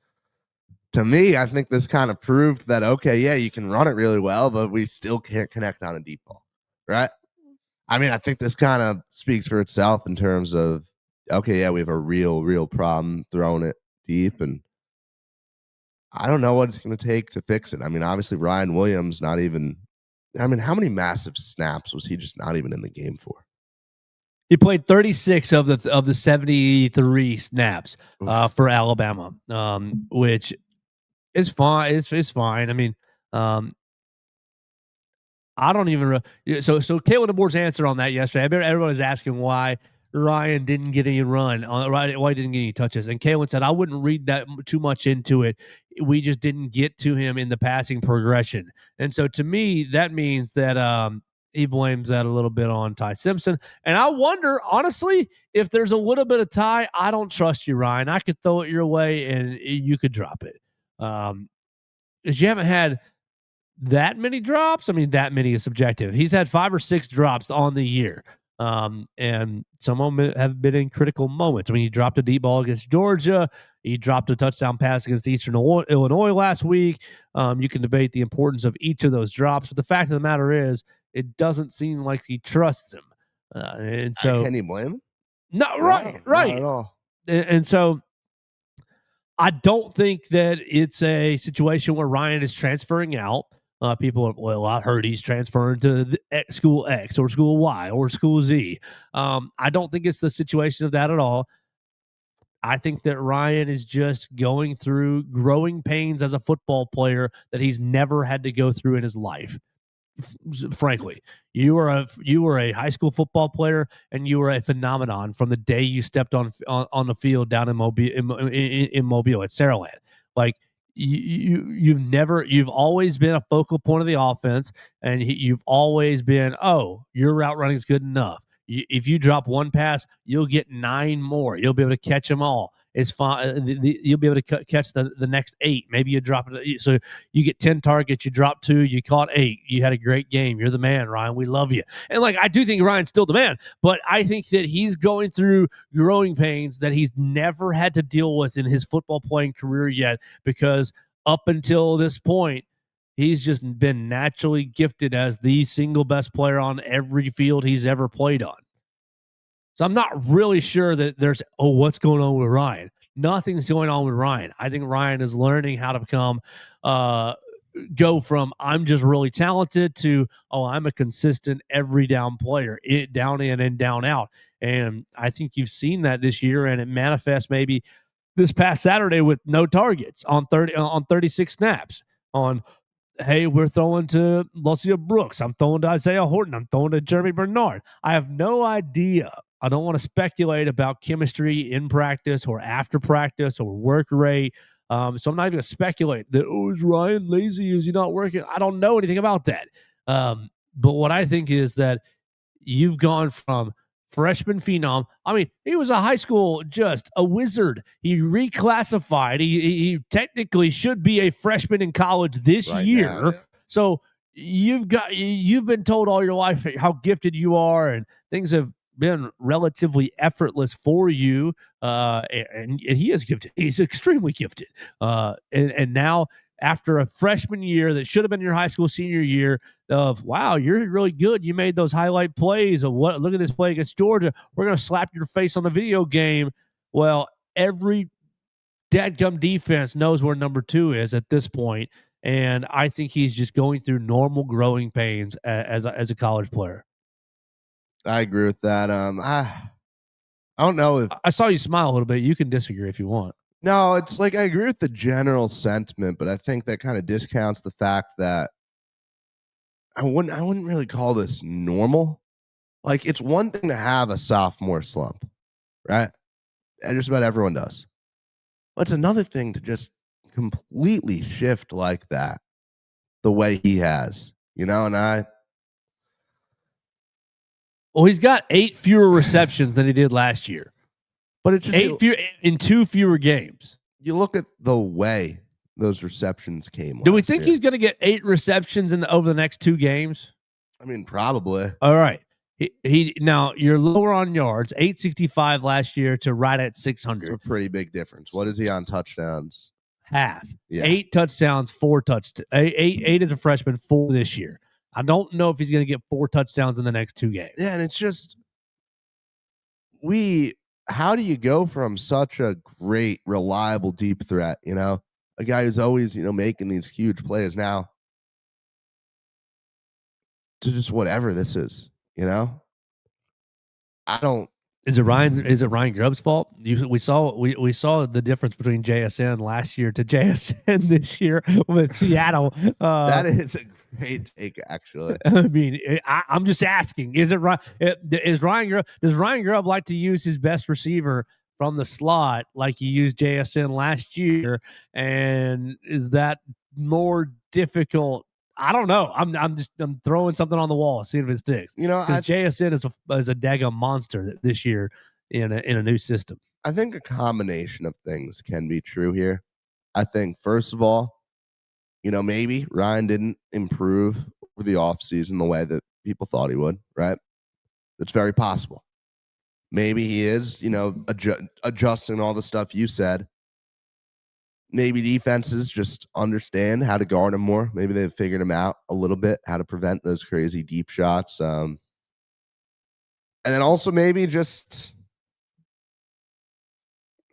to me, I think this kind of proved that, okay, yeah, you can run it really well, but we still can't connect on a deep ball, right? I mean, I think this kind of speaks for itself in terms of, okay, yeah, we have a real problem throwing it deep, and I don't know what it's going to take to fix it. I mean, obviously Ryan Williams not even. I mean, how many massive snaps was he just not even in the game for? He played 36 of the 73 snaps for Alabama, which is fine. It's fine. I mean, I don't even. So Kalen DeBoer's answer on that yesterday. I bet everyone was asking why Ryan didn't get any run on why he didn't get any touches, and Kalen said, "I wouldn't read that too much into it. We just didn't get to him in the passing progression." And so to me, that means that he blames that a little bit on Ty Simpson. And I wonder, honestly, if there's a little bit of Ty, I don't trust you, Ryan. I could throw it your way and you could drop it. Because you haven't had that many drops. I mean, that many is subjective. He's had 5 or 6 drops on the year. And some of them have been in critical moments. I mean, he dropped a deep ball against Georgia. He dropped a touchdown pass against Eastern Illinois last week. You can debate the importance of each of those drops, but the fact of the matter is, it doesn't seem like he trusts him. And so, can he blame him? No, right. Not at all. And so, I don't think that it's a situation where Ryan is transferring out. People, well, I heard he's transferring to school X or school Y or school Z. I don't think it's the situation of that at all. I think that Ryan is just going through growing pains as a football player that he's never had to go through in his life. Frankly, you were a high school football player, and you were a phenomenon from the day you stepped on the field down in Mobile at Saraland. Like you've always been a focal point of the offense, and you've always been, oh, your route running is good enough. If you drop one pass, you'll get 9 more. You'll be able to catch them all. It's fine. You'll be able to catch the next 8. Maybe you drop it. So you get 10 targets, you drop 2, you caught 8. You had a great game. You're the man, Ryan. We love you. And like, I do think Ryan's still the man, but I think that he's going through growing pains that he's never had to deal with in his football playing career yet, because up until this point, he's just been naturally gifted as the single best player on every field he's ever played on. So I'm not really sure that there's, what's going on with Ryan? Nothing's going on with Ryan. I think Ryan is learning how to become, go from I'm just really talented to, I'm a consistent every down player, down in and down out. And I think you've seen that this year, and it manifests maybe this past Saturday with no targets on 36 snaps. On, hey, we're throwing to Lucia Brooks. I'm throwing to Isaiah Horton. I'm throwing to Jeremy Bernard. I have no idea. I don't want to speculate about chemistry in practice or after practice or work rate. So I'm not even going to speculate that, is Ryan lazy? Is he not working? I don't know anything about that. But what I think is that you've gone from freshman phenom. I mean, he was a high school, just a wizard. He reclassified. He technically should be a freshman in college this year. Now, yeah. So you've been told all your life how gifted you are, and things have been relatively effortless for you. And he is gifted. He's extremely gifted. And now, after a freshman year that should have been your high school senior year of, wow, you're really good. You made those highlight plays of what, look at this play against Georgia. We're going to slap your face on the video game. Well, every dadgum defense knows where number 2 is at this point, and I think he's just going through normal growing pains as a college player. I agree with that. I don't know if I saw you smile a little bit. You can disagree if you want. no, it's like I agree with the general sentiment, but I think that kind of discounts the fact that I wouldn't really call this normal. Like it's one thing to have a sophomore slump, right? And just about everyone does. But it's another thing to just completely shift like that the way he has, and Well, he's got 8 fewer receptions than he did last year. but it's just 8 fewer in 2 fewer games. you look at the way those receptions came. Do we last think year. he's going to get 8 receptions over the next 2 games? I mean, probably. All right. He now you're lower on yards, 865 last year to right at It's 600. a pretty big difference. What is he on touchdowns? Half. Yeah. 8 touchdowns, 4 touchdowns. 8 as a freshman, 4 this year. I don't know if he's going to get 4 touchdowns in the next 2 games. Yeah, and it's just how do you go from such a great, reliable deep threat, a guy who's always, making these huge plays now to just whatever this is, I don't Is it Ryan Grubb's fault? We saw the difference between JSN last year to JSN this year with Seattle. that is a great take, actually. I mean, I'm just asking: is it right? Does Ryan Grubb like to use his best receiver from the slot like he used JSN last year? And is that more difficult? I don't know. I'm throwing something on the wall, see if it sticks. Because JSN is a daggum monster this year in a new system. I think a combination of things can be true here. I think, first of all, maybe Ryan didn't improve over the offseason the way that people thought he would, right? It's very possible. Maybe he is, adjusting all the stuff you said. Maybe defenses just understand how to guard him more. Maybe they've figured him out a little bit, how to prevent those crazy deep shots. And then also maybe he's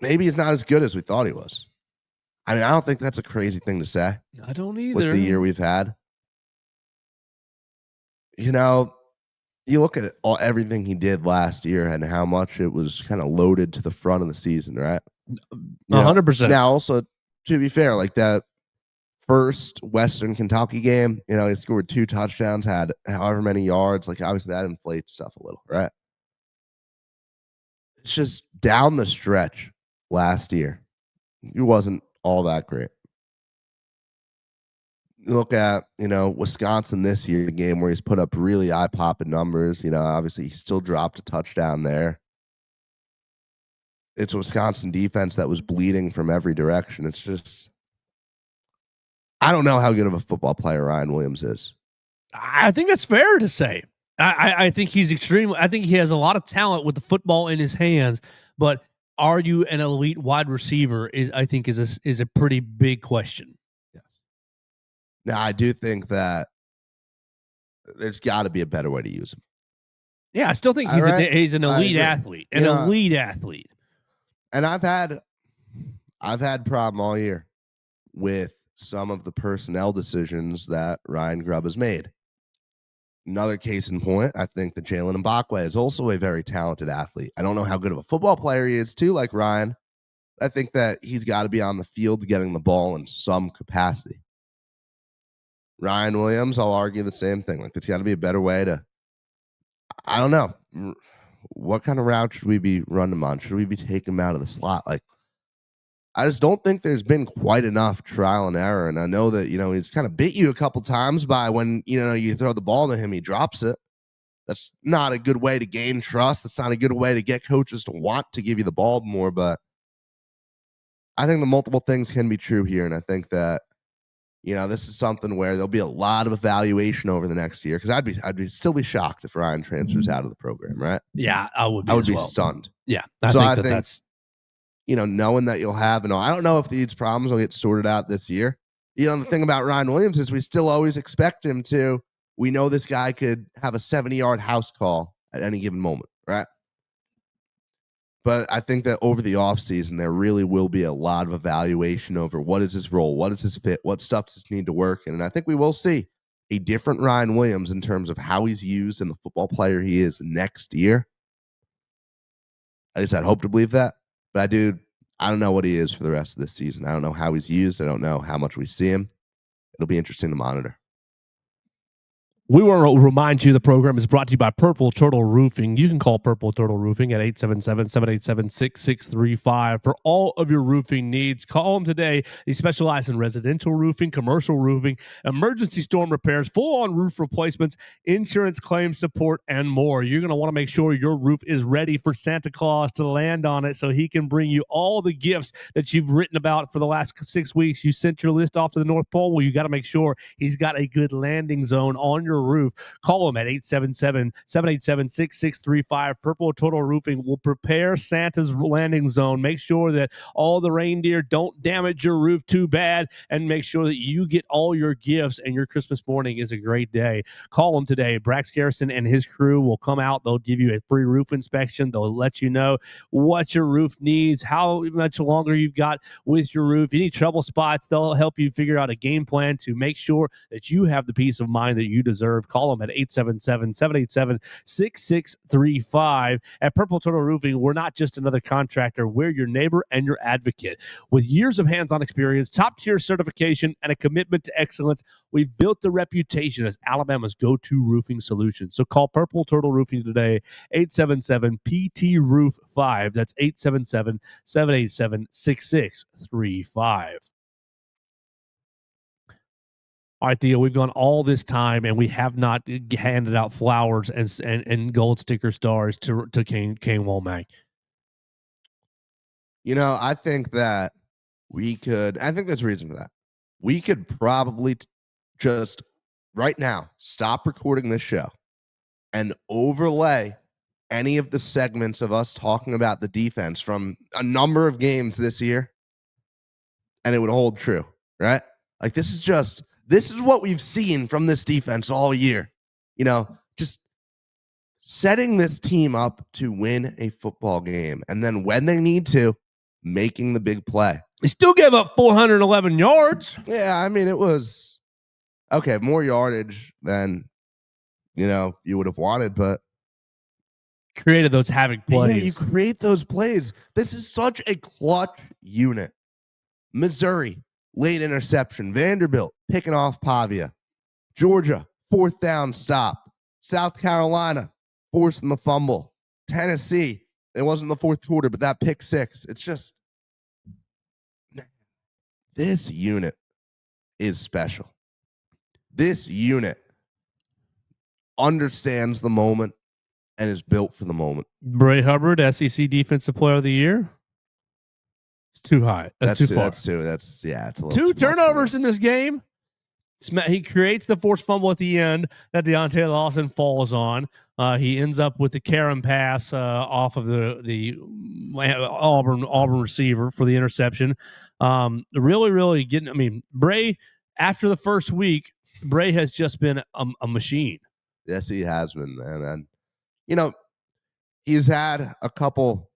not as good as we thought he was. I mean, I don't think that's a crazy thing to say. I don't either. With the year we've had. You look at everything he did last year and how much it was kind of loaded to the front of the season, right? 100%. Now, also, to be fair, like that first Western Kentucky game, he scored 2 touchdowns, had however many yards. Like, obviously, that inflates stuff a little, right? It's just down the stretch last year. It wasn't all that great. You look at, Wisconsin this year, the game where he's put up really eye-popping numbers. Obviously, he still dropped a touchdown there. It's a Wisconsin defense that was bleeding from every direction. It's just, I don't know how good of a football player Ryan Williams is. I think that's fair to say. I think he's I think he has a lot of talent with the football in his hands, but are you an elite wide receiver is a pretty big question. Yes. Now, I do think that there's got to be a better way to use him. Yeah, I still think he's an elite athlete. Elite athlete. And I've had problem all year with some of the personnel decisions that Ryan Grubb has made. Another case in point, I think that Jalen Mbakwe is also a very talented athlete. I don't know how good of a football player he is too, like Ryan. I think that he's got to be on the field getting the ball in some capacity. Ryan Williams, I'll argue the same thing. Like, there's got to be a better way to, I don't know. What kind of route should we be running him on? Should we be taking him out of the slot? Like, I just don't think there's been quite enough trial and error. And I know that, he's kind of bit you a couple times by when, you throw the ball to him, he drops it. That's not a good way to gain trust. That's not a good way to get coaches to want to give you the ball more. But I think the multiple things can be true here. And I think that, this is something where there'll be a lot of evaluation over the next year. Because I'd still be shocked if Ryan transfers out of the program, right? Yeah, I would be. I would be stunned. Yeah, I think that's knowing that you'll have, I don't know if these problems will get sorted out this year. The thing about Ryan Williams is we still always expect him to. We know this guy could have a 70-yard house call at any given moment, right? But I think that over the offseason, there really will be a lot of evaluation over what is his role, what is his fit, what stuff does he need to work in. And I think we will see a different Ryan Williams in terms of how he's used and the football player he is next year. At least I'd hope to believe that. But I don't know what he is for the rest of this season. I don't know how he's used. I don't know how much we see him. It'll be interesting to monitor. We want to remind you the program is brought to you by Purple Turtle Roofing. You can call Purple Turtle Roofing at 877-787-6635 for all of your roofing needs. Call them today. They specialize in residential roofing, commercial roofing, emergency storm repairs, full-on roof replacements, insurance claim support, and more. You're going to want to make sure your roof is ready for Santa Claus to land on it so he can bring you all the gifts that you've written about for the last 6 weeks. You sent your list off to the North Pole. Well, you got to make sure he's got a good landing zone on your roof. Call them at 877-787-6635. Purple Total Roofing will prepare Santa's landing zone. Make sure that all the reindeer don't damage your roof too bad, and make sure that you get all your gifts and your Christmas morning is a great day. Call them today. Brax Garrison and his crew will come out. They'll give you a free roof inspection. They'll let you know what your roof needs, how much longer you've got with your roof, any trouble spots. They'll help you figure out a game plan to make sure that you have the peace of mind that you deserve. Call them at 877-787-6635. At Purple Turtle Roofing, we're not just another contractor. We're your neighbor and your advocate. With years of hands-on experience, top-tier certification, and a commitment to excellence, we've built the reputation as Alabama's go-to roofing solution. So call Purple Turtle Roofing today, 877-PT-ROOF-5. That's 877-787-6635. All right, Theo, we've gone all this time and we have not handed out flowers and gold sticker stars to Kane Womack. I think that I think there's a reason for that. We could probably just right now stop recording this show and overlay any of the segments of us talking about the defense from a number of games this year, and it would hold true, right? Like, this is what we've seen from this defense all year. Just setting this team up to win a football game, and then when they need to, making the big play. They still gave up 411 yards. Yeah, I mean, it was okay, more yardage than you would have wanted, but created those havoc plays. Yeah, you create those plays. This is such a clutch unit. Missouri, late interception. Vanderbilt picking off Pavia. Georgia, 4th down stop. South Carolina, forcing the fumble. Tennessee, it wasn't the fourth quarter, but that pick 6. It's just, this unit is special. This unit understands the moment and is built for the moment. Bray Hubbard, SEC Defensive Player of the Year. It's too high. That's too far. It's a little two too turnovers in this game. He creates the forced fumble at the end that Deontay Lawson falls on. He ends up with the Karen pass off of the Auburn receiver for the interception. Really, really getting. I mean, Bray, after the first week, Bray has just been a machine. Yes, he has been, man. And he's had a couple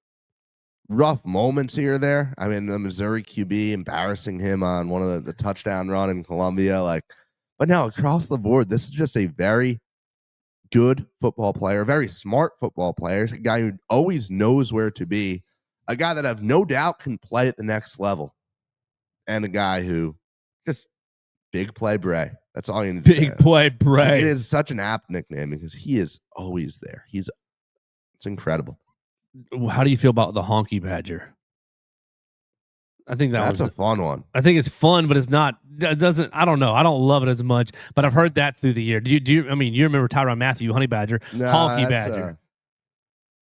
rough moments here or there. I mean, the Missouri QB embarrassing him on one of the touchdown run in Columbia. But no, across the board, this is just a very good football player, very smart football player, a guy who always knows where to be, a guy that I have no doubt can play at the next level, and a guy who just big play Bray. That's all you need to say. Big play Bray. It is such an apt nickname because he is always there. It's incredible. How do you feel about the honky badger? I think that's a fun one. I think it's fun, but it's not. It doesn't. I don't know. I don't love it as much, but I've heard that through the year. Do you? I mean, you remember Tyrann Mathieu, honey badger, honky badger.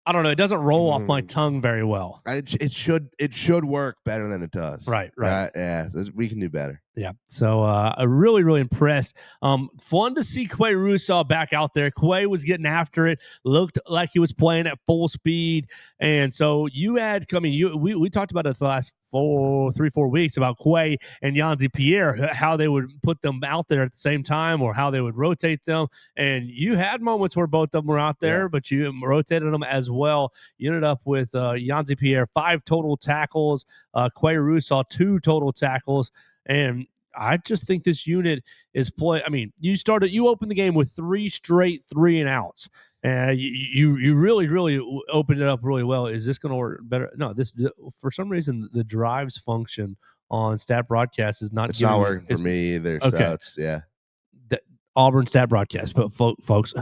I don't know. It doesn't roll off my tongue very well. It should work better than it does. Right. Yeah, we can do better. Yeah. So really, really impressed. Fun to see Quay Russo back out there. Quay was getting after it, looked like he was playing at full speed. And so you had coming, we talked about it the last 3-4 weeks about Quay and Yanzi Pierre, how they would put them out there at the same time or how they would rotate them. And you had moments where both of them were out there, but you rotated them as well. You ended up with Yanzi Pierre, 5 total tackles, Quay Russo, 2 total tackles. And I just think this unit is play. I mean, you opened the game with 3 straight 3-and-outs. And you really opened it up really well. Is this going to work better? No, this for some reason the drives function on stat broadcast is not. It's not working for me either. Okay. So it's Auburn stat broadcast, but folks.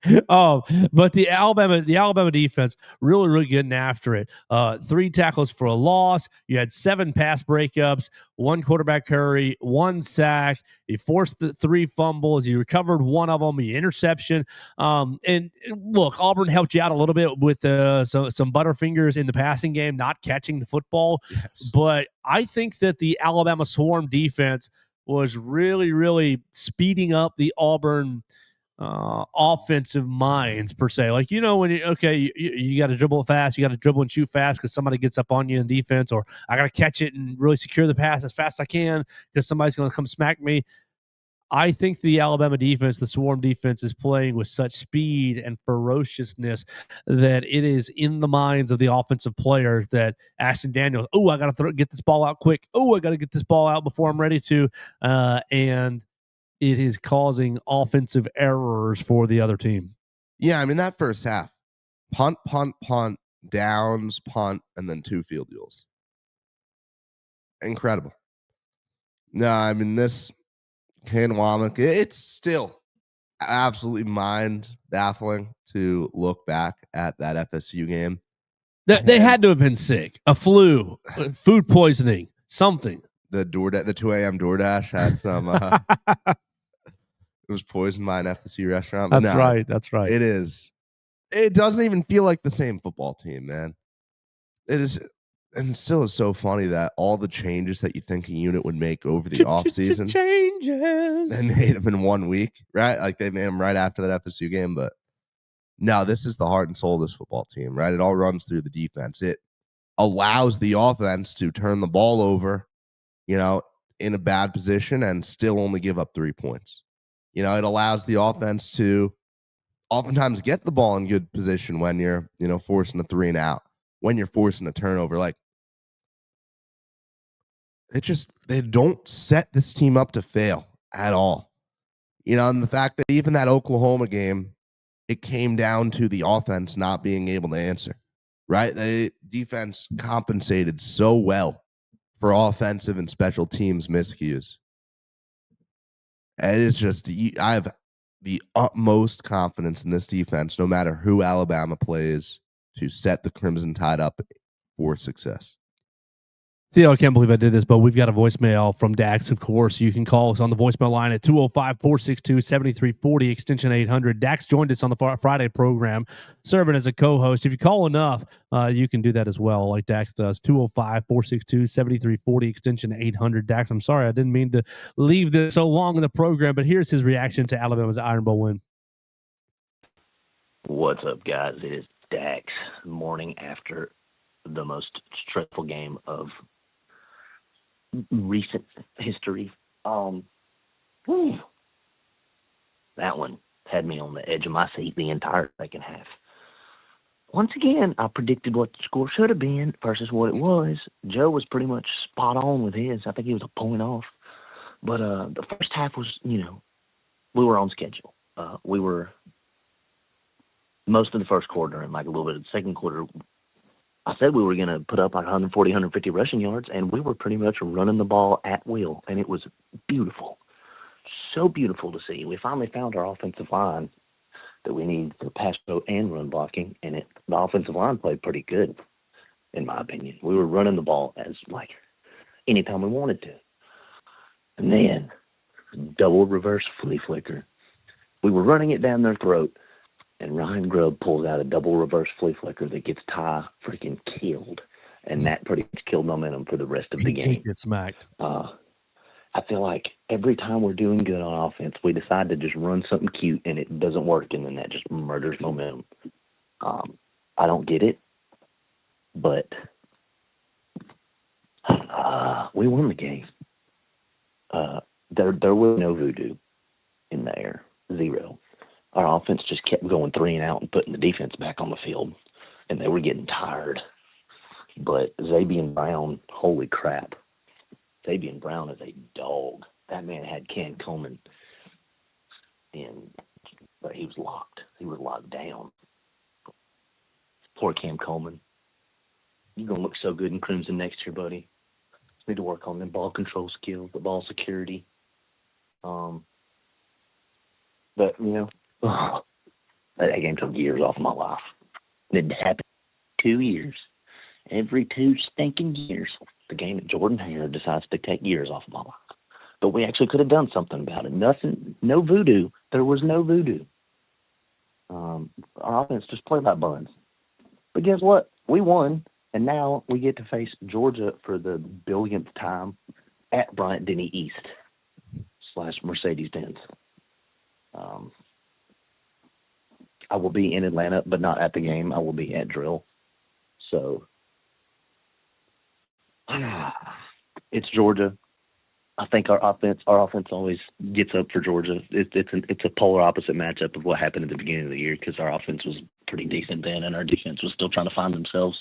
But the Alabama defense really getting after it. 3 tackles for a loss. You had 7 pass breakups, 1 quarterback hurry, 1 sack. You forced 3 fumbles. You recovered 1 of them. You interception. And look, Auburn helped you out a little bit with some butterfingers in the passing game, not catching the football. Yes. But I think that the Alabama swarm defense was really speeding up the Auburn offensive minds per se. Like, when you got to dribble it fast, you got to dribble and shoot fast because somebody gets up on you in defense, or I got to catch it and really secure the pass as fast as I can because somebody's going to come smack me. I think the Alabama defense, the swarm defense, is playing with such speed and ferociousness that it is in the minds of the offensive players that Ashton Daniels, I got to get this ball out quick. I got to get this ball out before I'm ready to. And it is causing offensive errors for the other team. Yeah, I mean, that first half, punt, downs, punt, and then 2 field goals. Incredible. No, I mean, this Kane Womack, it's still absolutely mind-baffling to look back at that FSU game. They had to have been sick. A flu, food poisoning, something. The 2 a.m. DoorDash had some... It was poisoned by an FSU restaurant. That's right. That's right. It is. It doesn't even feel like the same football team, man. It is, and it still is so funny that all the changes that you think a unit would make over the offseason changes and made them in 1 week, right? Like they made them right after that FSU game. But no, this is the heart and soul of this football team, right? It all runs through the defense. It allows the offense to turn the ball over, in a bad position and still only give up 3 points. It allows the offense to oftentimes get the ball in good position when you're, forcing a 3-and-out, when you're forcing a turnover. Like, they don't set this team up to fail at all. And the fact that even that Oklahoma game, it came down to the offense not being able to answer, right? The defense compensated so well for offensive and special teams miscues. And it's just, I have the utmost confidence in this defense, no matter who Alabama plays, to set the Crimson Tide up for success. Theo, I can't believe I did this, but we've got a voicemail from Dax, of course. You can call us on the voicemail line at 205-462-7340, extension 800. Dax joined us on the Friday program, serving as a co-host. If you call enough, you can do that as well, like Dax does. 205-462-7340, extension 800. Dax, I'm sorry, I didn't mean to leave this so long in the program, but here's his reaction to Alabama's Iron Bowl win. What's up, guys? It is Dax, morning after the most stressful game of recent history. That one had me on the edge of my seat the entire second half. Once again, I predicted what the score should have been versus what it was. Joe was pretty much spot on with his. I think he was a point off. But the first half was, we were on schedule. We were most of the first quarter and like a little bit of the second quarter. I said we were going to put up like 140, 150 rushing yards, and we were pretty much running the ball at will, and it was beautiful. So beautiful to see. We finally found our offensive line that we need for pass pro and run blocking, and the offensive line played pretty good, in my opinion. We were running the ball as, like, anytime we wanted to. And then, double reverse flea flicker. We were running it down their throat, and Ryan Grubb pulls out a double reverse flea flicker that gets Ty freaking killed. And that pretty much killed momentum for the rest of the game. Get smacked. I feel like every time we're doing good on offense, we decide to just run something cute, and it doesn't work, and then that just murders momentum. I don't get it, but we won the game. There was no voodoo in the air, zero. Our offense just kept going 3 and out and putting the defense back on the field, and they were getting tired. But Zabian Brown, holy crap. Zabian Brown is a dog. That man had Ken Coleman in, but he was locked. He was locked down. Poor Cam Coleman. You're going to look so good in Crimson next year, buddy. Just need to work on them ball control skills, the ball security. But, you know, that game took years off of my life. It happened 2 years. Every 2 stinking years, the game at Jordan-Hare decides to take years off of my life. But we actually could have done something about it. Nothing, no voodoo. There was no voodoo. Our offense just played like buns. But guess what? We won, and now we get to face Georgia for the billionth time at Bryant-Denny East / Mercedes-Benz. I will be in Atlanta, but not at the game. I will be at drill. So it's Georgia. I think our offense always gets up for Georgia. It's a polar opposite matchup of what happened at the beginning of the year, because our offense was pretty decent then, and our defense was still trying to find themselves.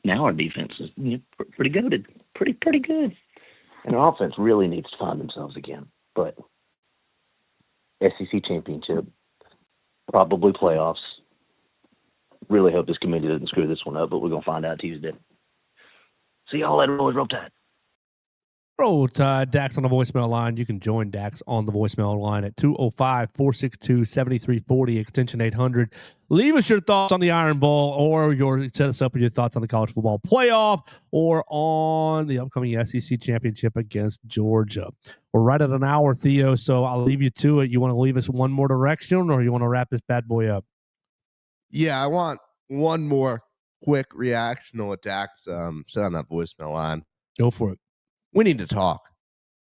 Now our defense is pretty good, pretty good, and our offense really needs to find themselves again. But SEC championship, probably playoffs. Really hope this committee doesn't screw this one up, but we're gonna find out Tuesday. See y'all later, boys. Roll Tide. Roll Tide. Dax on the voicemail line. You can join Dax on the voicemail line at 205-462-7340, extension 800. Leave us your thoughts on the Iron Bowl, or set us up with your thoughts on the college football playoff, or on the upcoming SEC championship against Georgia. We're right at an hour, Theo, so I'll leave you to it. You want to leave us one more direction, or you want to wrap this bad boy up? Yeah, I want one more quick reaction to what Dax said on that voicemail line. Go for it. We need to talk.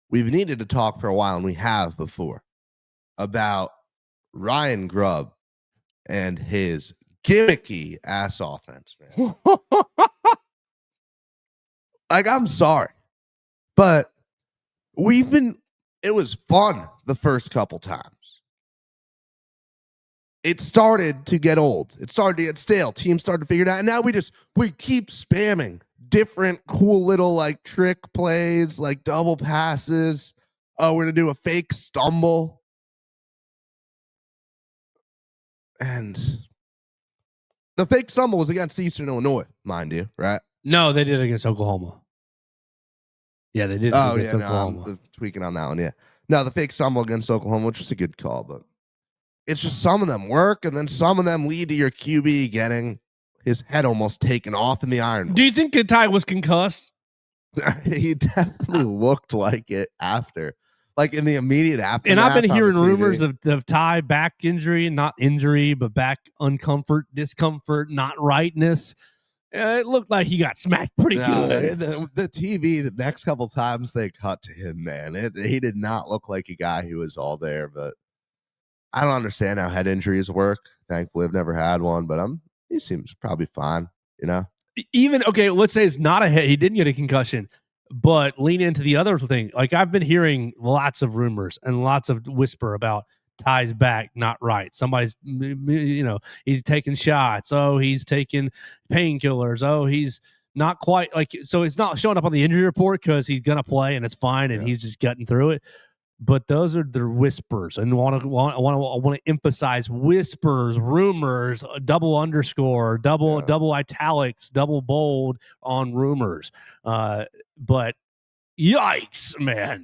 We've needed to talk for a while, and we have before, about Ryan Grubb and his gimmicky ass offense, man. Like, I'm sorry, but it was fun the first couple times. It started to get old. It started to get stale. Teams started to figure it out. And now we keep spamming different cool little like trick plays, like double passes. Oh, we're going to do a fake stumble. And the fake stumble was against Eastern Illinois, mind you, right? No, they did it against Oklahoma. Yeah, they did. Oh, yeah, no, I'm tweaking on that one, yeah. No, the fake stumble against Oklahoma, which was a good call, but it's just some of them work, and then some of them lead to your QB getting his head almost taken off in the Iron Bowl. Do you think Ty was concussed? He definitely looked like it after. Like in the immediate aftermath. And I've been hearing rumors of Ty back injury, not injury, but back discomfort, not rightness. It looked like he got smacked pretty good. The TV, the next couple times they cut to him, man, he did not look like a guy who was all there. But I don't understand how head injuries work. Thankfully, I've never had one, but he seems probably fine, you know? Even, okay, let's say it's not a head. He didn't get a concussion. But lean into the other thing. Like, I've been hearing lots of rumors and lots of whisper about Ty's back not right. Somebody's, he's taking shots. Oh, he's taking painkillers. Oh, he's not quite like, so it's not showing up on the injury report because he's going to play and it's fine and he's just getting through it. But those are the whispers, and I want to emphasize whispers, rumors, double underscore, double italics, double bold on rumors. But yikes, man!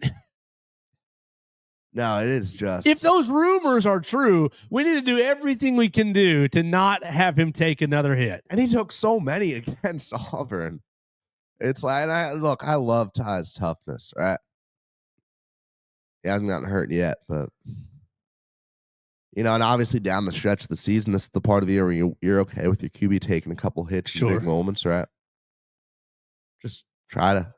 No, it is just, if those rumors are true, we need to do everything we can do to not have him take another hit. And he took so many against Auburn. It's like, I love Ty's toughness, right? He hasn't gotten hurt yet, but and obviously down the stretch of the season, this is the part of the year where you're okay with your QB taking a couple hits in big moments, right? Just try to,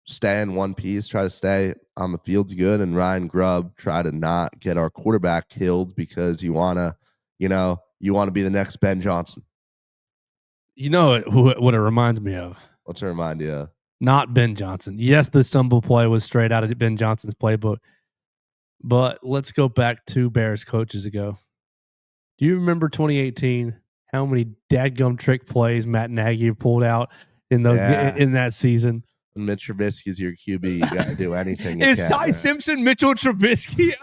stay in one piece, try to stay on the field good, and Ryan Grubb try to not get our quarterback killed because you want to be the next Ben Johnson. You know what it reminds me of? What's it remind you of? Not Ben Johnson. Yes, the stumble play was straight out of Ben Johnson's playbook. But let's go back 2 Bears coaches ago. Do you remember 2018? How many dadgum trick plays Matt Nagy pulled out in that season? When Mitch Trubisky's your QB, you got to do anything. Is Ty Simpson Mitchell Trubisky?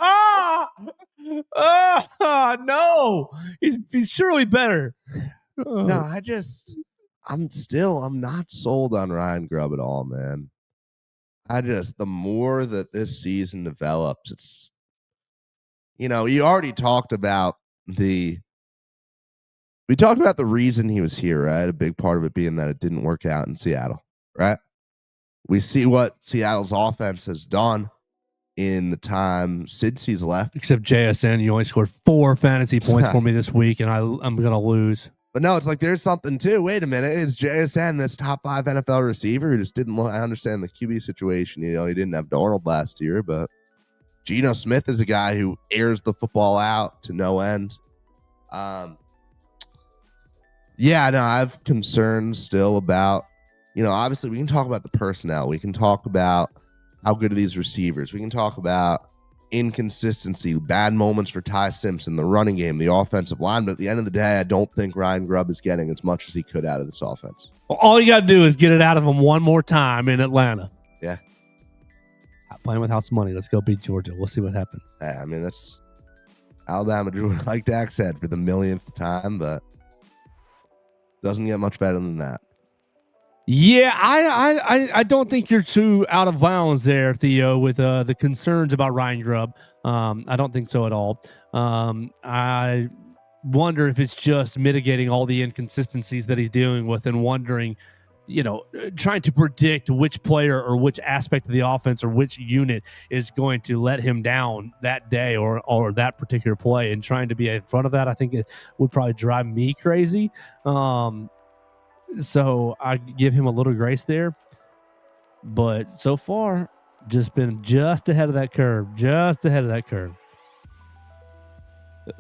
No, he's surely better. No, I'm not sold on Ryan Grubb at all, man. The more that this season develops, it's, you already talked about the reason he was here, right? A big part of it being that it didn't work out in Seattle, right? We see what Seattle's offense has done in the time since he's left. Except JSN, you only scored 4 fantasy points for me this week, and I'm going to lose. But no, it's like there's something too. Wait a minute. Is JSN this top 5 NFL receiver who just didn't I understand the QB situation. He didn't have Darnold last year, but Geno Smith is a guy who airs the football out to no end. I have concerns still about, obviously we can talk about the personnel. We can talk about how good are these receivers. We can talk about inconsistency, bad moments for Ty Simpson, the running game, the offensive line. But at the end of the day, I don't think Ryan Grubb is getting as much as he could out of this offense. Well, all you got to do is get it out of him one more time in Atlanta. Yeah. Playing with house money. Let's go beat Georgia. We'll see what happens. I mean, that's Alabama, like Dak said, for the millionth time, but doesn't get much better than that. Yeah, I don't think you're too out of bounds there, Theo, with the concerns about Ryan Grubb. I don't think so at all. I wonder if it's just mitigating all the inconsistencies that he's dealing with and wondering, trying to predict which player or which aspect of the offense or which unit is going to let him down that day or that particular play, and trying to be in front of that. I think it would probably drive me crazy. So I give him a little grace there, but so far just been just ahead of that curve.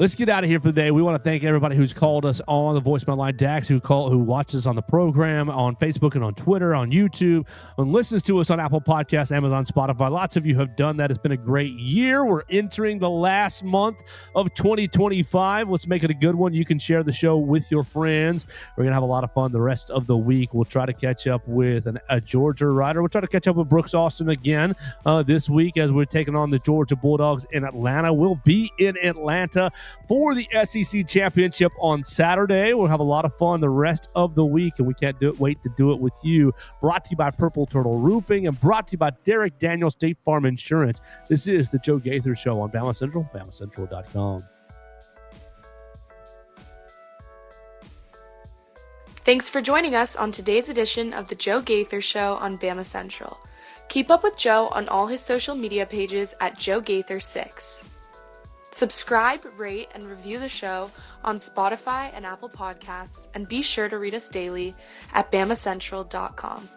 Let's get out of here for the day. We want to thank everybody who's called us on the voicemail line. Dax, who watches us on the program, on Facebook and on Twitter, on YouTube, and listens to us on Apple Podcasts, Amazon, Spotify. Lots of you have done that. It's been a great year. We're entering the last month of 2025. Let's make it a good one. You can share the show with your friends. We're going to have a lot of fun the rest of the week. We'll try to catch up with a Georgia rider. We'll try to catch up with Brooks Austin again this week as we're taking on the Georgia Bulldogs in Atlanta. We'll be in Atlanta for the SEC Championship on Saturday. We'll have a lot of fun the rest of the week, and we can't wait to do it with you. Brought to you by Purple Turtle Roofing and brought to you by Derek Daniel State Farm Insurance. This is the Joe Gaither Show on Bama Central, BamaCentral.com. Thanks for joining us on today's edition of the Joe Gaither Show on Bama Central. Keep up with Joe on all his social media pages at Joe Gaither6. Subscribe, rate, and review the show on Spotify and Apple Podcasts, and be sure to read us daily at BamaCentral.com.